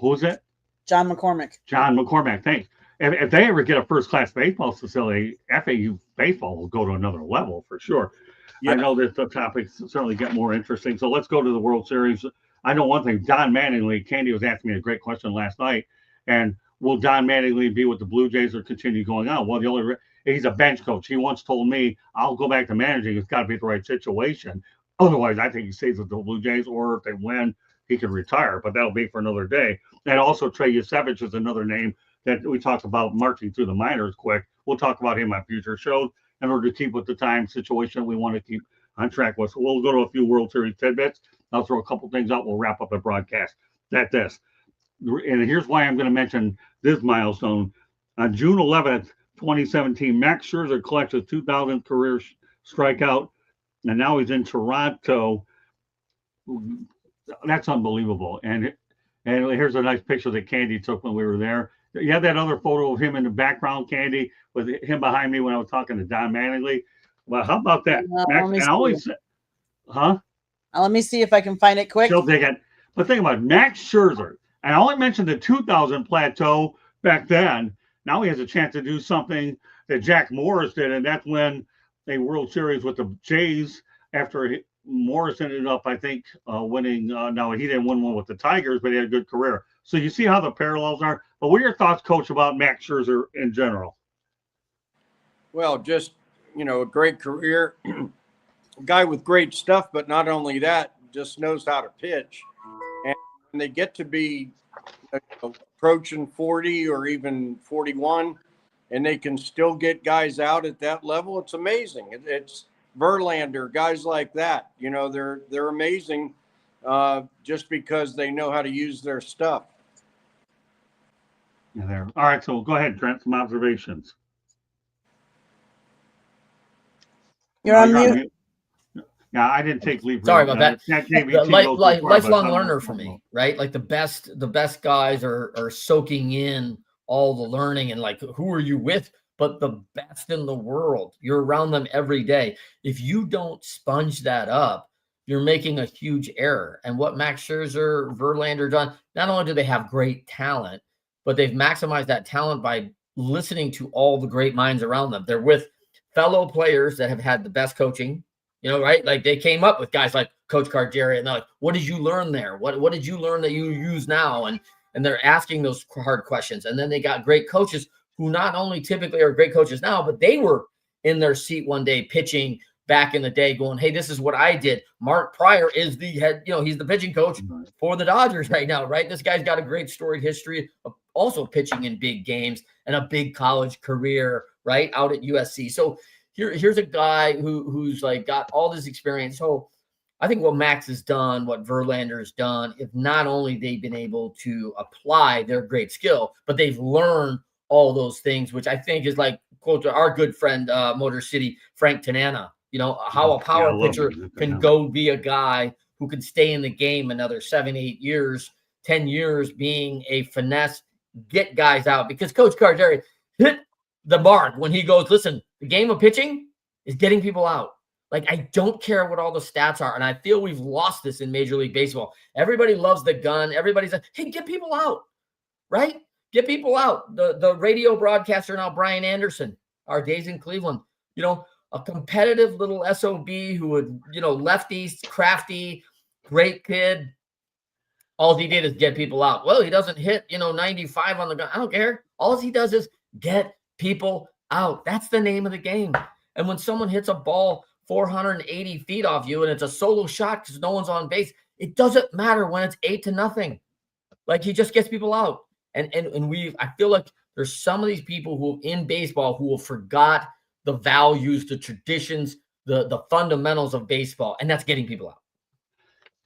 Speaker 1: Who's it?
Speaker 3: John McCormack.
Speaker 1: John McCormack. Thanks. If they ever get a first-class baseball facility, FAU baseball will go to another level for sure. Yeah. I know that the topics certainly get more interesting. So let's go to the World Series. I know one thing. Don Mattingly, Candy was asking me a great question last night. And will Don Mattingly be with the Blue Jays or continue going on? Well, he's a bench coach. He once told me, I'll go back to managing. It's got to be the right situation. Otherwise, I think he stays with the Blue Jays, or if they win, he can retire. But that'll be for another day. And also, Trey Yusevich is another name that we talked about marching through the minors quick. We'll talk about him on future shows in order to keep with the time situation we want to keep on track with. So we'll go to a few World Series tidbits. I'll throw a couple things out. We'll wrap up the broadcast. That's this. And here's why I'm going to mention this milestone. On June 11th, 2017, Max Scherzer collects his 2000th career strikeout, and now he's in Toronto. That's unbelievable. And here's a nice picture that Candy took when we were there. You have that other photo of him in the background, Candy, with him behind me when I was talking to Don Mattingly. Well, how about that? Max,
Speaker 3: let me see if I can find it quick.
Speaker 1: She'll take it. But think about it, Max Scherzer. And I only mentioned the 2000 plateau back then. Now he has a chance to do something that Jack Morris did, and that's win a World Series with the Jays after Morris ended up, I think, winning. Now, he didn't win one with the Tigers, but he had a good career. So you see how the parallels are. But what are your thoughts, Coach, about Max Scherzer in general?
Speaker 2: Well, just, a great career. A guy with great stuff, but not only that, just knows how to pitch. And when they get to be approaching 40 or even 41, and they can still get guys out at that level, it's amazing. It's Verlander, guys like that. They're amazing just because they know how to use their stuff.
Speaker 1: Yeah, there. All right, so go ahead, Trent, some observations.
Speaker 3: You're on mute.
Speaker 1: Yeah, I didn't take leave.
Speaker 4: Sorry about that. Lifelong learner for me, right? Like the best guys are soaking in all the learning, and like, who are you with? But the best in the world, you're around them every day. If you don't sponge that up, you're making a huge error. And what Max Scherzer, Verlander done, not only do they have great talent, but they've maximized that talent by listening to all the great minds around them. They're with fellow players that have had the best coaching, right? Like they came up with guys like Coach Cardieri, and they're like, what did you learn there? What did you learn that you use now? And they're asking those hard questions. And then they got great coaches who not only typically are great coaches now, but they were in their seat one day pitching back in the day going, hey, this is what I did. Mark Pryor is the head, he's the pitching coach for the Dodgers right now, right? This guy's got a great storied history of also pitching in big games and a big college career, right, out at USC. So here's a guy who's like got all this experience. So I think what Max has done, what Verlander's done, if not only they've been able to apply their great skill, but they've learned all those things, which I think is like, quote, our good friend, Motor City, Frank Tanana, how a power pitcher can go be a guy who can stay in the game another 7, 8 years, 10 years, being a finesse, get guys out. Because Coach Cardieri hit the mark when he goes, listen, the game of pitching is getting people out. Like, I don't care what all the stats are. And I feel we've lost this in Major League Baseball. Everybody loves the gun. Everybody's like, hey, get people out, right? Get people out. The radio broadcaster now, Brian Anderson, our days in Cleveland, a competitive little SOB who would, lefty, crafty, great kid. All he did is get people out. Well, he doesn't hit, 95 on the gun. I don't care. All he does is get people out. That's the name of the game. And when someone hits a ball 480 feet off you and it's a solo shot because no one's on base, it doesn't matter when it's 8-0. Like, he just gets people out. And I feel like there's some of these people who in baseball who have forgot the values, the traditions, the fundamentals of baseball, and that's getting people out.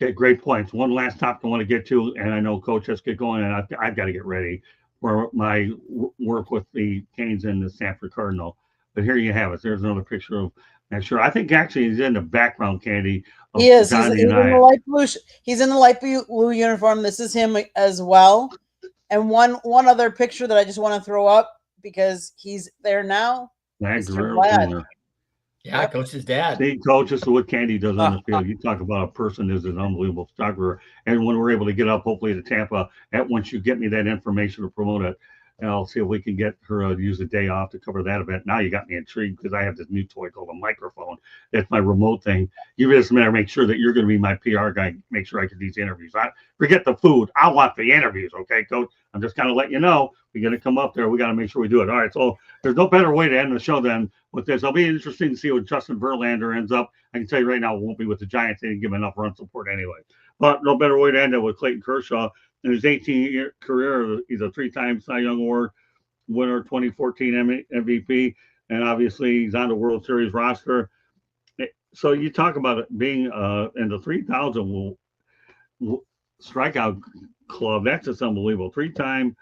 Speaker 1: Okay, great points. One last topic I want to get to, and I know Coach has to get going, and I've got to get ready for my work with the Canes and the Stanford Cardinal. But here you have it. There's another picture of Max Scherzer. I think actually he's in the background, Candy.
Speaker 3: He is. He's in the light blue. He's in the light blue uniform. This is him as well. And one other picture that I just want to throw up because he's there now.
Speaker 4: Yeah, Coach's dad.
Speaker 1: See, Coach, this is what Candy does on the field. You talk about a person who's an unbelievable photographer. And when we're able to get up, hopefully, to Tampa, once you get me that information to promote it, and I'll see if we can get her to use a day off to cover that event. Now you got me intrigued because I have this new toy called a microphone. That's my remote thing. You just better make sure that you're going to be my PR guy. Make sure I get these interviews. Forget the food. I want the interviews. Okay, Coach? I'm just kind of letting you know. We're going to come up there. We got to make sure we do it. All right. So there's no better way to end the show than with this. It'll be interesting to see what Justin Verlander ends up. I can tell you right now, it won't be with the Giants. They didn't give him enough run support anyway. But no better way to end it with Clayton Kershaw. In his 18-year career, he's a 3-time Cy Young Award winner, 2014 MVP, and obviously he's on the World Series roster. So you talk about it being in the 3,000 strikeout club. That's just unbelievable. 3-time.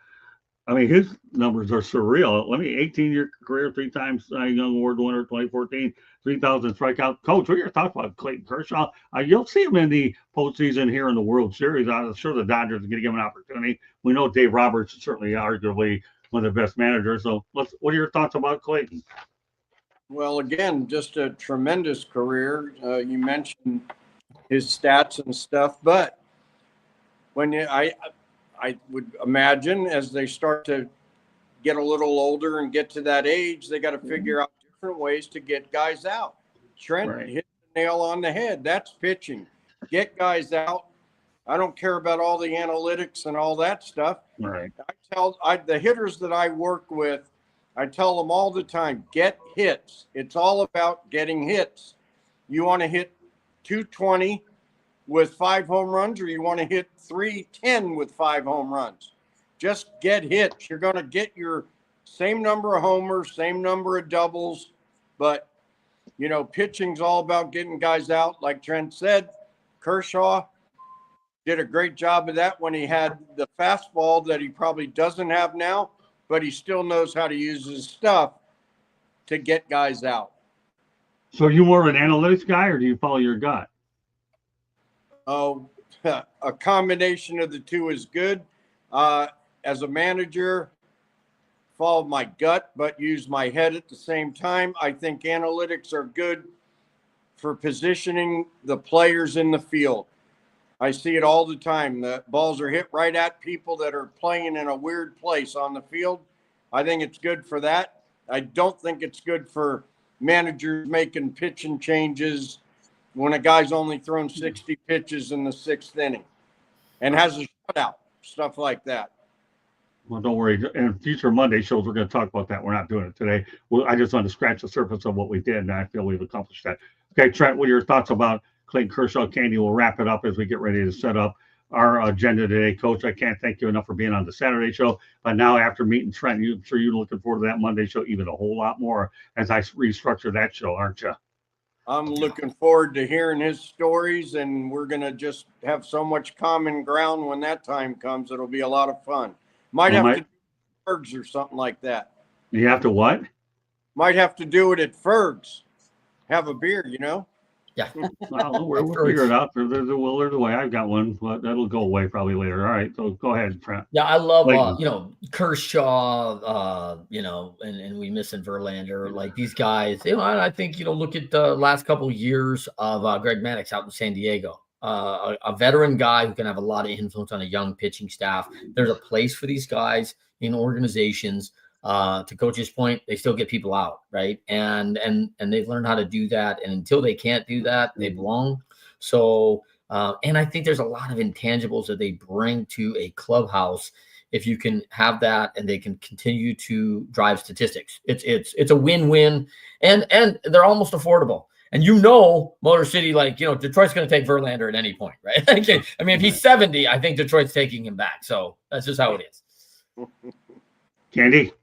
Speaker 1: I mean, his numbers are surreal. 18-year career, 3-time Cy Young Award winner, 2014, 3,000 strikeout. Coach, what are your thoughts about Clayton Kershaw? You'll see him in the postseason here in the World Series. I'm sure the Dodgers are going to give him an opportunity. We know Dave Roberts is certainly arguably one of the best managers. So what are your thoughts about Clayton?
Speaker 2: Well, again, just a tremendous career. You mentioned his stats and stuff, but when I would imagine as they start to get a little older and get to that age, they got to figure out different ways to get guys out. Trent hit the nail on the head. That's pitching. Get guys out. I don't care about all the analytics and all that stuff.
Speaker 1: Right.
Speaker 2: I tell the hitters that I work with, I tell them all the time, get hits. It's all about getting hits. You want to hit 220 with 5 home runs, or you want to hit 310 with 5 home runs. Just get hits. You're going to get your same number of homers, same number of doubles, but pitching's all about getting guys out. Like Trent said, Kershaw did a great job of that when he had the fastball that he probably doesn't have now, but he still knows how to use his stuff to get guys out.
Speaker 1: So are you more of an analytics guy, or do you follow your gut?
Speaker 2: Oh, a combination of the two is good. As a manager, follow my gut, but use my head at the same time. I think analytics are good for positioning the players in the field. I see it all the time. The balls are hit right at people that are playing in a weird place on the field. I think it's good for that. I don't think it's good for managers making pitching changes when a guy's only thrown 60 pitches in the 6th inning and has a shutout, stuff like that.
Speaker 1: Well, don't worry. In future Monday shows, we're going to talk about that. We're not doing it today. Well, I just wanted to scratch the surface of what we did, and I feel we've accomplished that. Okay, Trent, what are your thoughts about Clayton Kershaw? Candy will wrap it up as we get ready to set up our agenda today, Coach. I can't thank you enough for being on the Saturday show. But now after meeting Trent, I'm sure you're looking forward to that Monday show even a whole lot more as I restructure that show, aren't you?
Speaker 2: I'm looking forward to hearing his stories, and we're going to just have so much common ground when that time comes. It'll be a lot of fun. Might have to do Fergs or something like that.
Speaker 1: You have to what?
Speaker 2: Might have to do it at Fergs. Have a beer, you know?
Speaker 4: Yeah.
Speaker 1: Well, we'll figure it out. There's a way. I've got one, but that'll go away probably later. All right. So go ahead, Trent.
Speaker 4: Yeah, I love, Kershaw, and we missing Verlander, like these guys. I think, look at the last couple of years of Greg Maddux out in San Diego. A veteran guy who can have a lot of influence on a young pitching staff. There's a place for these guys in organizations. To Coach's point, they still get people out, right? And they've learned how to do that. And until they can't do that, they belong. So, and I think there's a lot of intangibles that they bring to a clubhouse. If you can have that, and they can continue to drive statistics, it's a win-win, and they're almost affordable. And Motor City, Detroit's going to take Verlander at any point, right? I mean, if he's 70, I think Detroit's taking him back. So that's just how it is.
Speaker 1: Candy.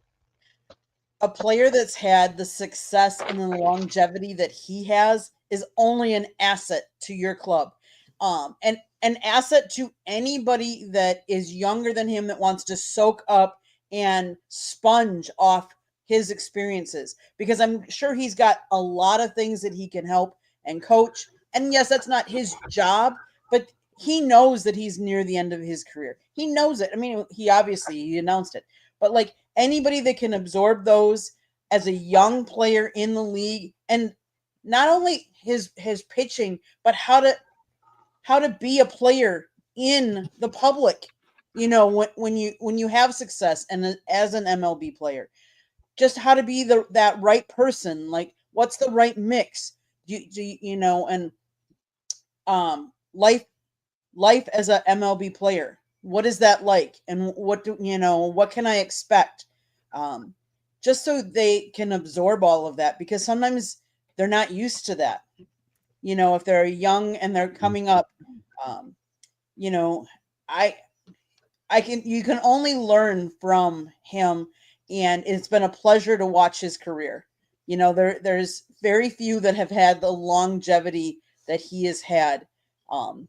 Speaker 3: A player that's had the success and the longevity that he has is only an asset to your club. And an asset to anybody that is younger than him that wants to soak up and sponge off his experiences, because I'm sure he's got a lot of things that he can help and coach. And yes, that's not his job, but he knows that he's near the end of his career. He knows it. I mean, he announced it, but like anybody that can absorb those as a young player in the league, and not only his pitching, but how to be a player in the public, when you have success and as an MLB player, just how to be that right person, like what's the right mix, and life as a MLB player. What is that like? And what can I expect? Just so they can absorb all of that, because sometimes they're not used to that. If they're young and they're coming up, you can only learn from him, and it's been a pleasure to watch his career. There's very few that have had the longevity that he has had. And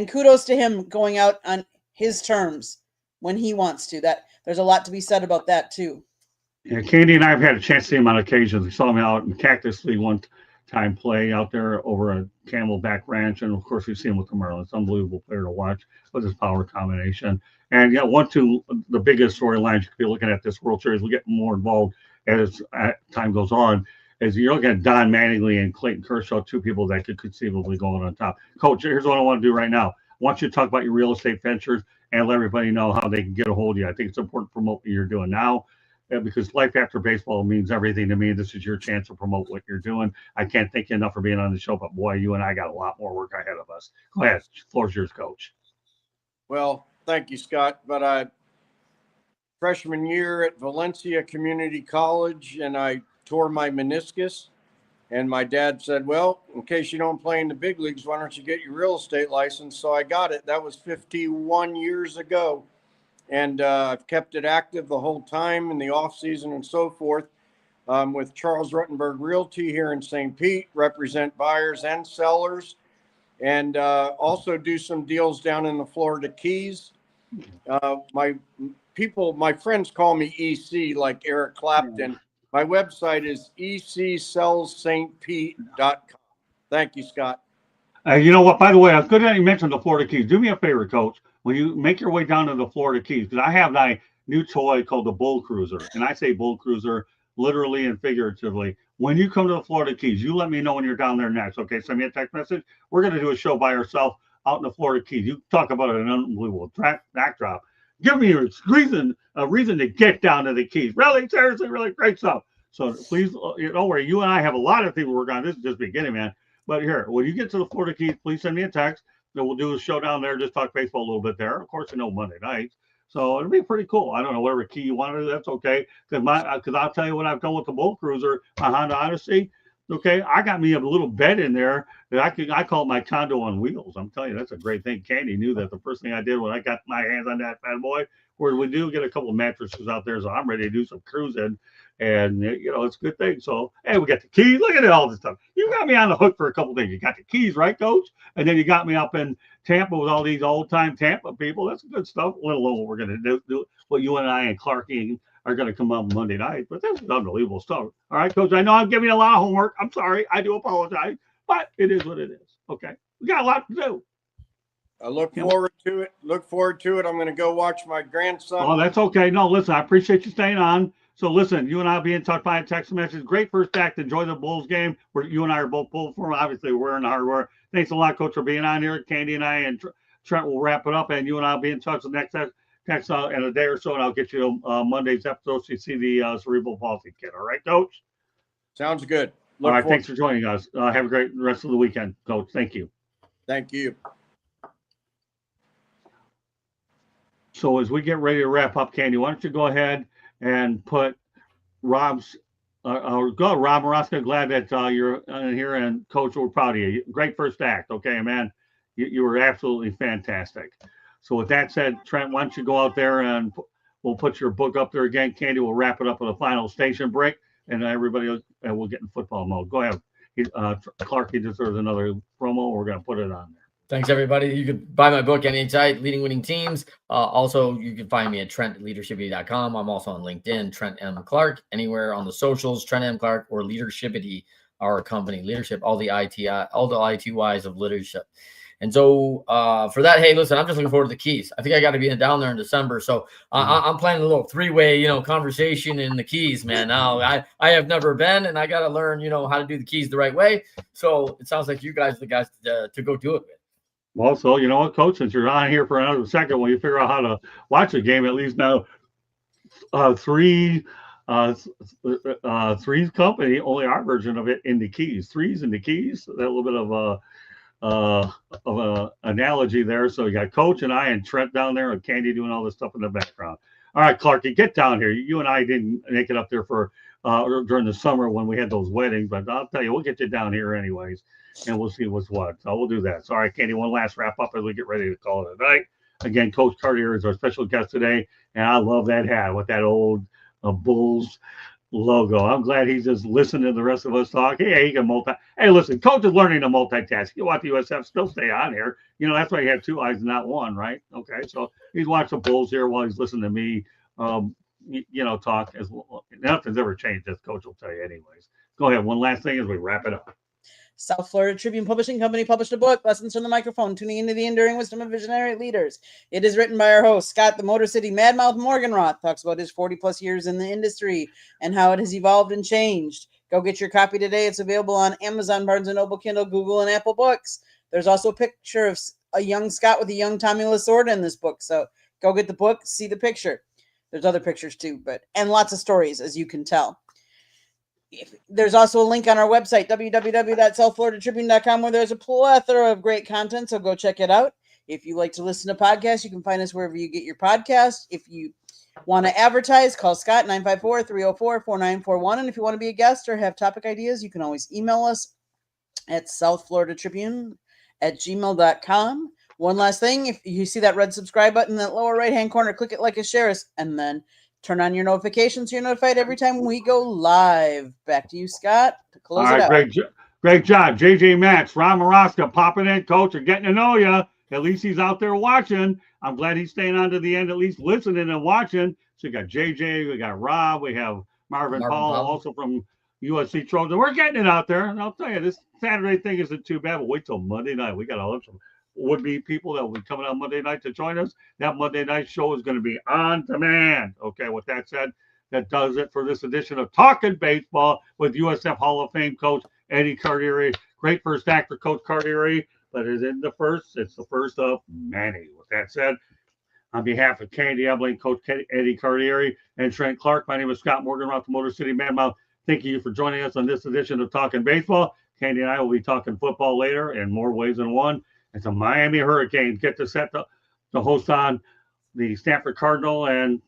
Speaker 3: kudos to him going out on his terms when he wants to. That there's a lot to be said about that too.
Speaker 1: Yeah, Candy and I have had a chance to see him on occasions. We saw him out in Cactus League one time play out there over at Camelback Ranch, and of course we've seen him with the Marlins. Unbelievable player to watch with his power combination. And the biggest storylines you could be looking at this World Series, we get more involved as time goes on, is you're looking at Don Mattingly and Clayton Kershaw, two people that could conceivably go on top. Coach, here's what I want to do right now. I want you to talk about your real estate ventures and let everybody know how they can get a hold of you. I think it's important to promote what you're doing now, because life after baseball means everything to me. This is your chance to promote what you're doing. I can't thank you enough for being on the show, but boy, you and I got a lot more work ahead of us. Go ahead. Floor's yours, Coach.
Speaker 2: Well, thank you, Scott. But freshman year at Valencia Community College, and I tore my meniscus. And my dad said, well, in case you don't play in the big leagues, why don't you get your real estate license? So I got it. That was 51 years ago. And I've kept it active the whole time in the off season and so forth. With Charles Ruttenberg Realty here in St. Pete, represent buyers and sellers, and also do some deals down in the Florida Keys. My friends call me EC, like Eric Clapton. My website is ecsellsstpete.com. Thank you, Scott.
Speaker 1: You know what? By the way, I was good that you mentioned the Florida Keys. Do me a favor, Coach. When you make your way down to the Florida Keys, because I have my new toy called the Bull Cruiser, and I say Bull Cruiser literally and figuratively. When you come to the Florida Keys, you let me know when you're down there next. Okay, send me a text message. We're going to do a show by ourselves out in the Florida Keys. You talk about an unbelievable backdrop. Give me a reason to get down to the Keys. Really, seriously, really great stuff. So please, don't worry. You and I have a lot of things we're on. This is just beginning, man. But here, when you get to the Florida Keys, please send me a text. Then we'll do a show down there, just talk baseball a little bit there. Of course, Monday nights. So it'll be pretty cool. I don't know, whatever key you want to do, that's okay. Because I'll tell you what I've done with the Bull Cruiser, my Honda Odyssey. Okay, I got me a little bed in there that I call it my condo on wheels. I'm telling you, that's a great thing. Candy knew that the first thing I did when I got my hands on that bad boy, where we do get a couple of mattresses out there, so I'm ready to do some cruising, and it's a good thing. So hey, we got the keys. Look at all this stuff. You got me on the hook for a couple of things. You got the keys, right, Coach? And then you got me up in Tampa with all these old time Tampa people. That's good stuff. Let alone what we're gonna do what you and I and Clarky are going to come up Monday night, but this is unbelievable stuff. All right, Coach, I know I'm giving you a lot of homework. I'm sorry. I do apologize, but it is what it is. Okay. We got a lot to do.
Speaker 2: I look forward to it. I'm going to go watch my grandson.
Speaker 1: Oh, that's okay. No, listen, I appreciate you staying on. So listen, you and I will be in touch by a text message. Great first act. Enjoy the Bulls game where you and I are both pulled for. Obviously, we're in the hardware. Thanks a lot, Coach, for being on here. Candy and I and Trent will wrap it up, and you and I will be in touch the next in a day or so, and I'll get you Monday's episode so you see the cerebral palsy kit. All right, Coach?
Speaker 2: Sounds good.
Speaker 1: All right, thanks for joining us. Have a great rest of the weekend, Coach. Thank you.
Speaker 2: Thank you.
Speaker 1: So as we get ready to wrap up, Candy, why don't you go ahead and put Rob's go, Rob Maraska. Glad that you're here, and Coach, we're proud of you. Great first act. Okay, man. You were absolutely fantastic. So with that said, Trent, why don't you go out there and we'll put your book up there again. Candy will wrap it up with a final station break, and everybody will get in football mode. Go ahead. Clark, he deserves another promo. We're going to put it on there.
Speaker 4: Thanks, everybody. You can buy my book anytime, Leading Winning Teams. Also, you can find me at TrentLeadershipity.com. I'm also on LinkedIn, Trent M. Clark. Anywhere on the socials, Trent M. Clark or Leadershipity, our company. Leadership, all the ITYs of leadership. And so for that, hey, listen, I'm just looking forward to the Keys. I think I got to be down there in December. So I'm planning a little three-way, conversation in the Keys, man. Now, I have never been, and I got to learn, how to do the Keys the right way. So it sounds like you guys are the guys to go do it with.
Speaker 1: Well, so you know what, Coach, since you're on here for another second, when you figure out how to watch a game, at least now Three's company, only our version of it in the Keys. Three's in the Keys. That little bit of a analogy there. So you got Coach and I and Trent down there and Candy doing all this stuff in the background. All right, Clarky, get down here. You and I didn't make it up there for during the summer when we had those weddings, but I'll tell you, we'll get you down here anyways, and we'll see what's what. So we'll do that. So, all right, Candy, one last wrap up as we get ready to call it a night. Again, Coach Cardieri is our special guest today, and I love that hat with that old Bulls logo. I'm glad he's just listening to the rest of us talk. Hey, he can Hey, listen, Coach is learning to multitask. You want the USF still stay on here. That's why you have two eyes and not one, right? Okay, so he's watching the Bulls here while he's listening to me, talk. As well. Nothing's ever changed, as Coach will tell you anyways. Go ahead. One last thing as we wrap it up.
Speaker 3: South Florida Tribune Publishing Company published a book, Lessons from the Microphone, Tuning into the Enduring Wisdom of Visionary Leaders. It is written by our host, Scott, the Motor City Madmouth Morganroth, talks about his 40-plus years in the industry and how it has evolved and changed. Go get your copy today. It's available on Amazon, Barnes & Noble, Kindle, Google, and Apple Books. There's also a picture of a young Scott with a young Tommy Lasorda in this book, so go get the book, see the picture. There's other pictures too, and lots of stories, as you can tell. There's also a link on our website, www.southfloridatribune.com, where there's a plethora of great content, so go check it out. If you like to listen to podcasts, you can find us wherever you get your podcasts. If you want to advertise, call Scott, 954-304-4941. And if you want to be a guest or have topic ideas, you can always email us at southfloridatribune@gmail.com. One last thing, if you see that red subscribe button in that lower right-hand corner, click it like a share us, and then turn on your notifications so you're notified every time we go live. Back to you, Scott, to close it out.
Speaker 1: Great job. JJ Max, Ron Maraska popping in, Coach, and getting to know you. At least he's out there watching. I'm glad he's staying on to the end, at least listening and watching. So we got JJ, we got Rob, we have Marvin Paul, also from USC Trojan. We're getting it out there. And I'll tell you, this Saturday thing isn't too bad, but wait till Monday night. We got a bunch of would-be people that will be coming on Monday night to join us. That Monday night show is going to be on demand. Okay, with that said, that does it for this edition of Talking Baseball with USF Hall of Fame coach Eddie Cardieri. Great first act for Coach Cardieri, but it's the first of many. With that said, on behalf of Candy Ebling, Coach Eddie Cardieri, and Trent Clark, my name is Scott Morganroth, the Motor City Madmouth. Thank you for joining us on this edition of Talking Baseball. Candy and I will be talking football later in more ways than one. It's a Miami Hurricanes get to set the host on the Stanford Cardinal and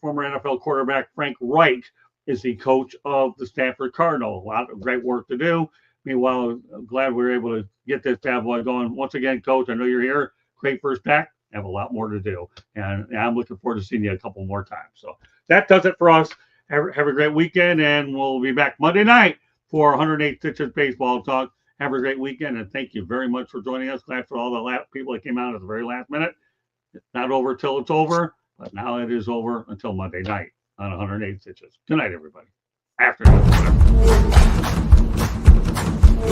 Speaker 1: former NFL quarterback Frank Reich is the coach of the Stafford Cardinal. A lot of great work to do. Meanwhile, I'm glad we were able to get this bad boy going. Once again, Coach, I know you're here. Great first back. Have a lot more to do. And I'm looking forward to seeing you a couple more times. So that does it for us. Have a great weekend, and we'll be back Monday night for 108 Stitches Baseball Talk. Have a great weekend, and thank you very much for joining us. Glad for all the people that came out at the very last minute. It's not over till it's over, but now it is over until Monday night on 108 Stitches. Good night, everybody. Afternoon.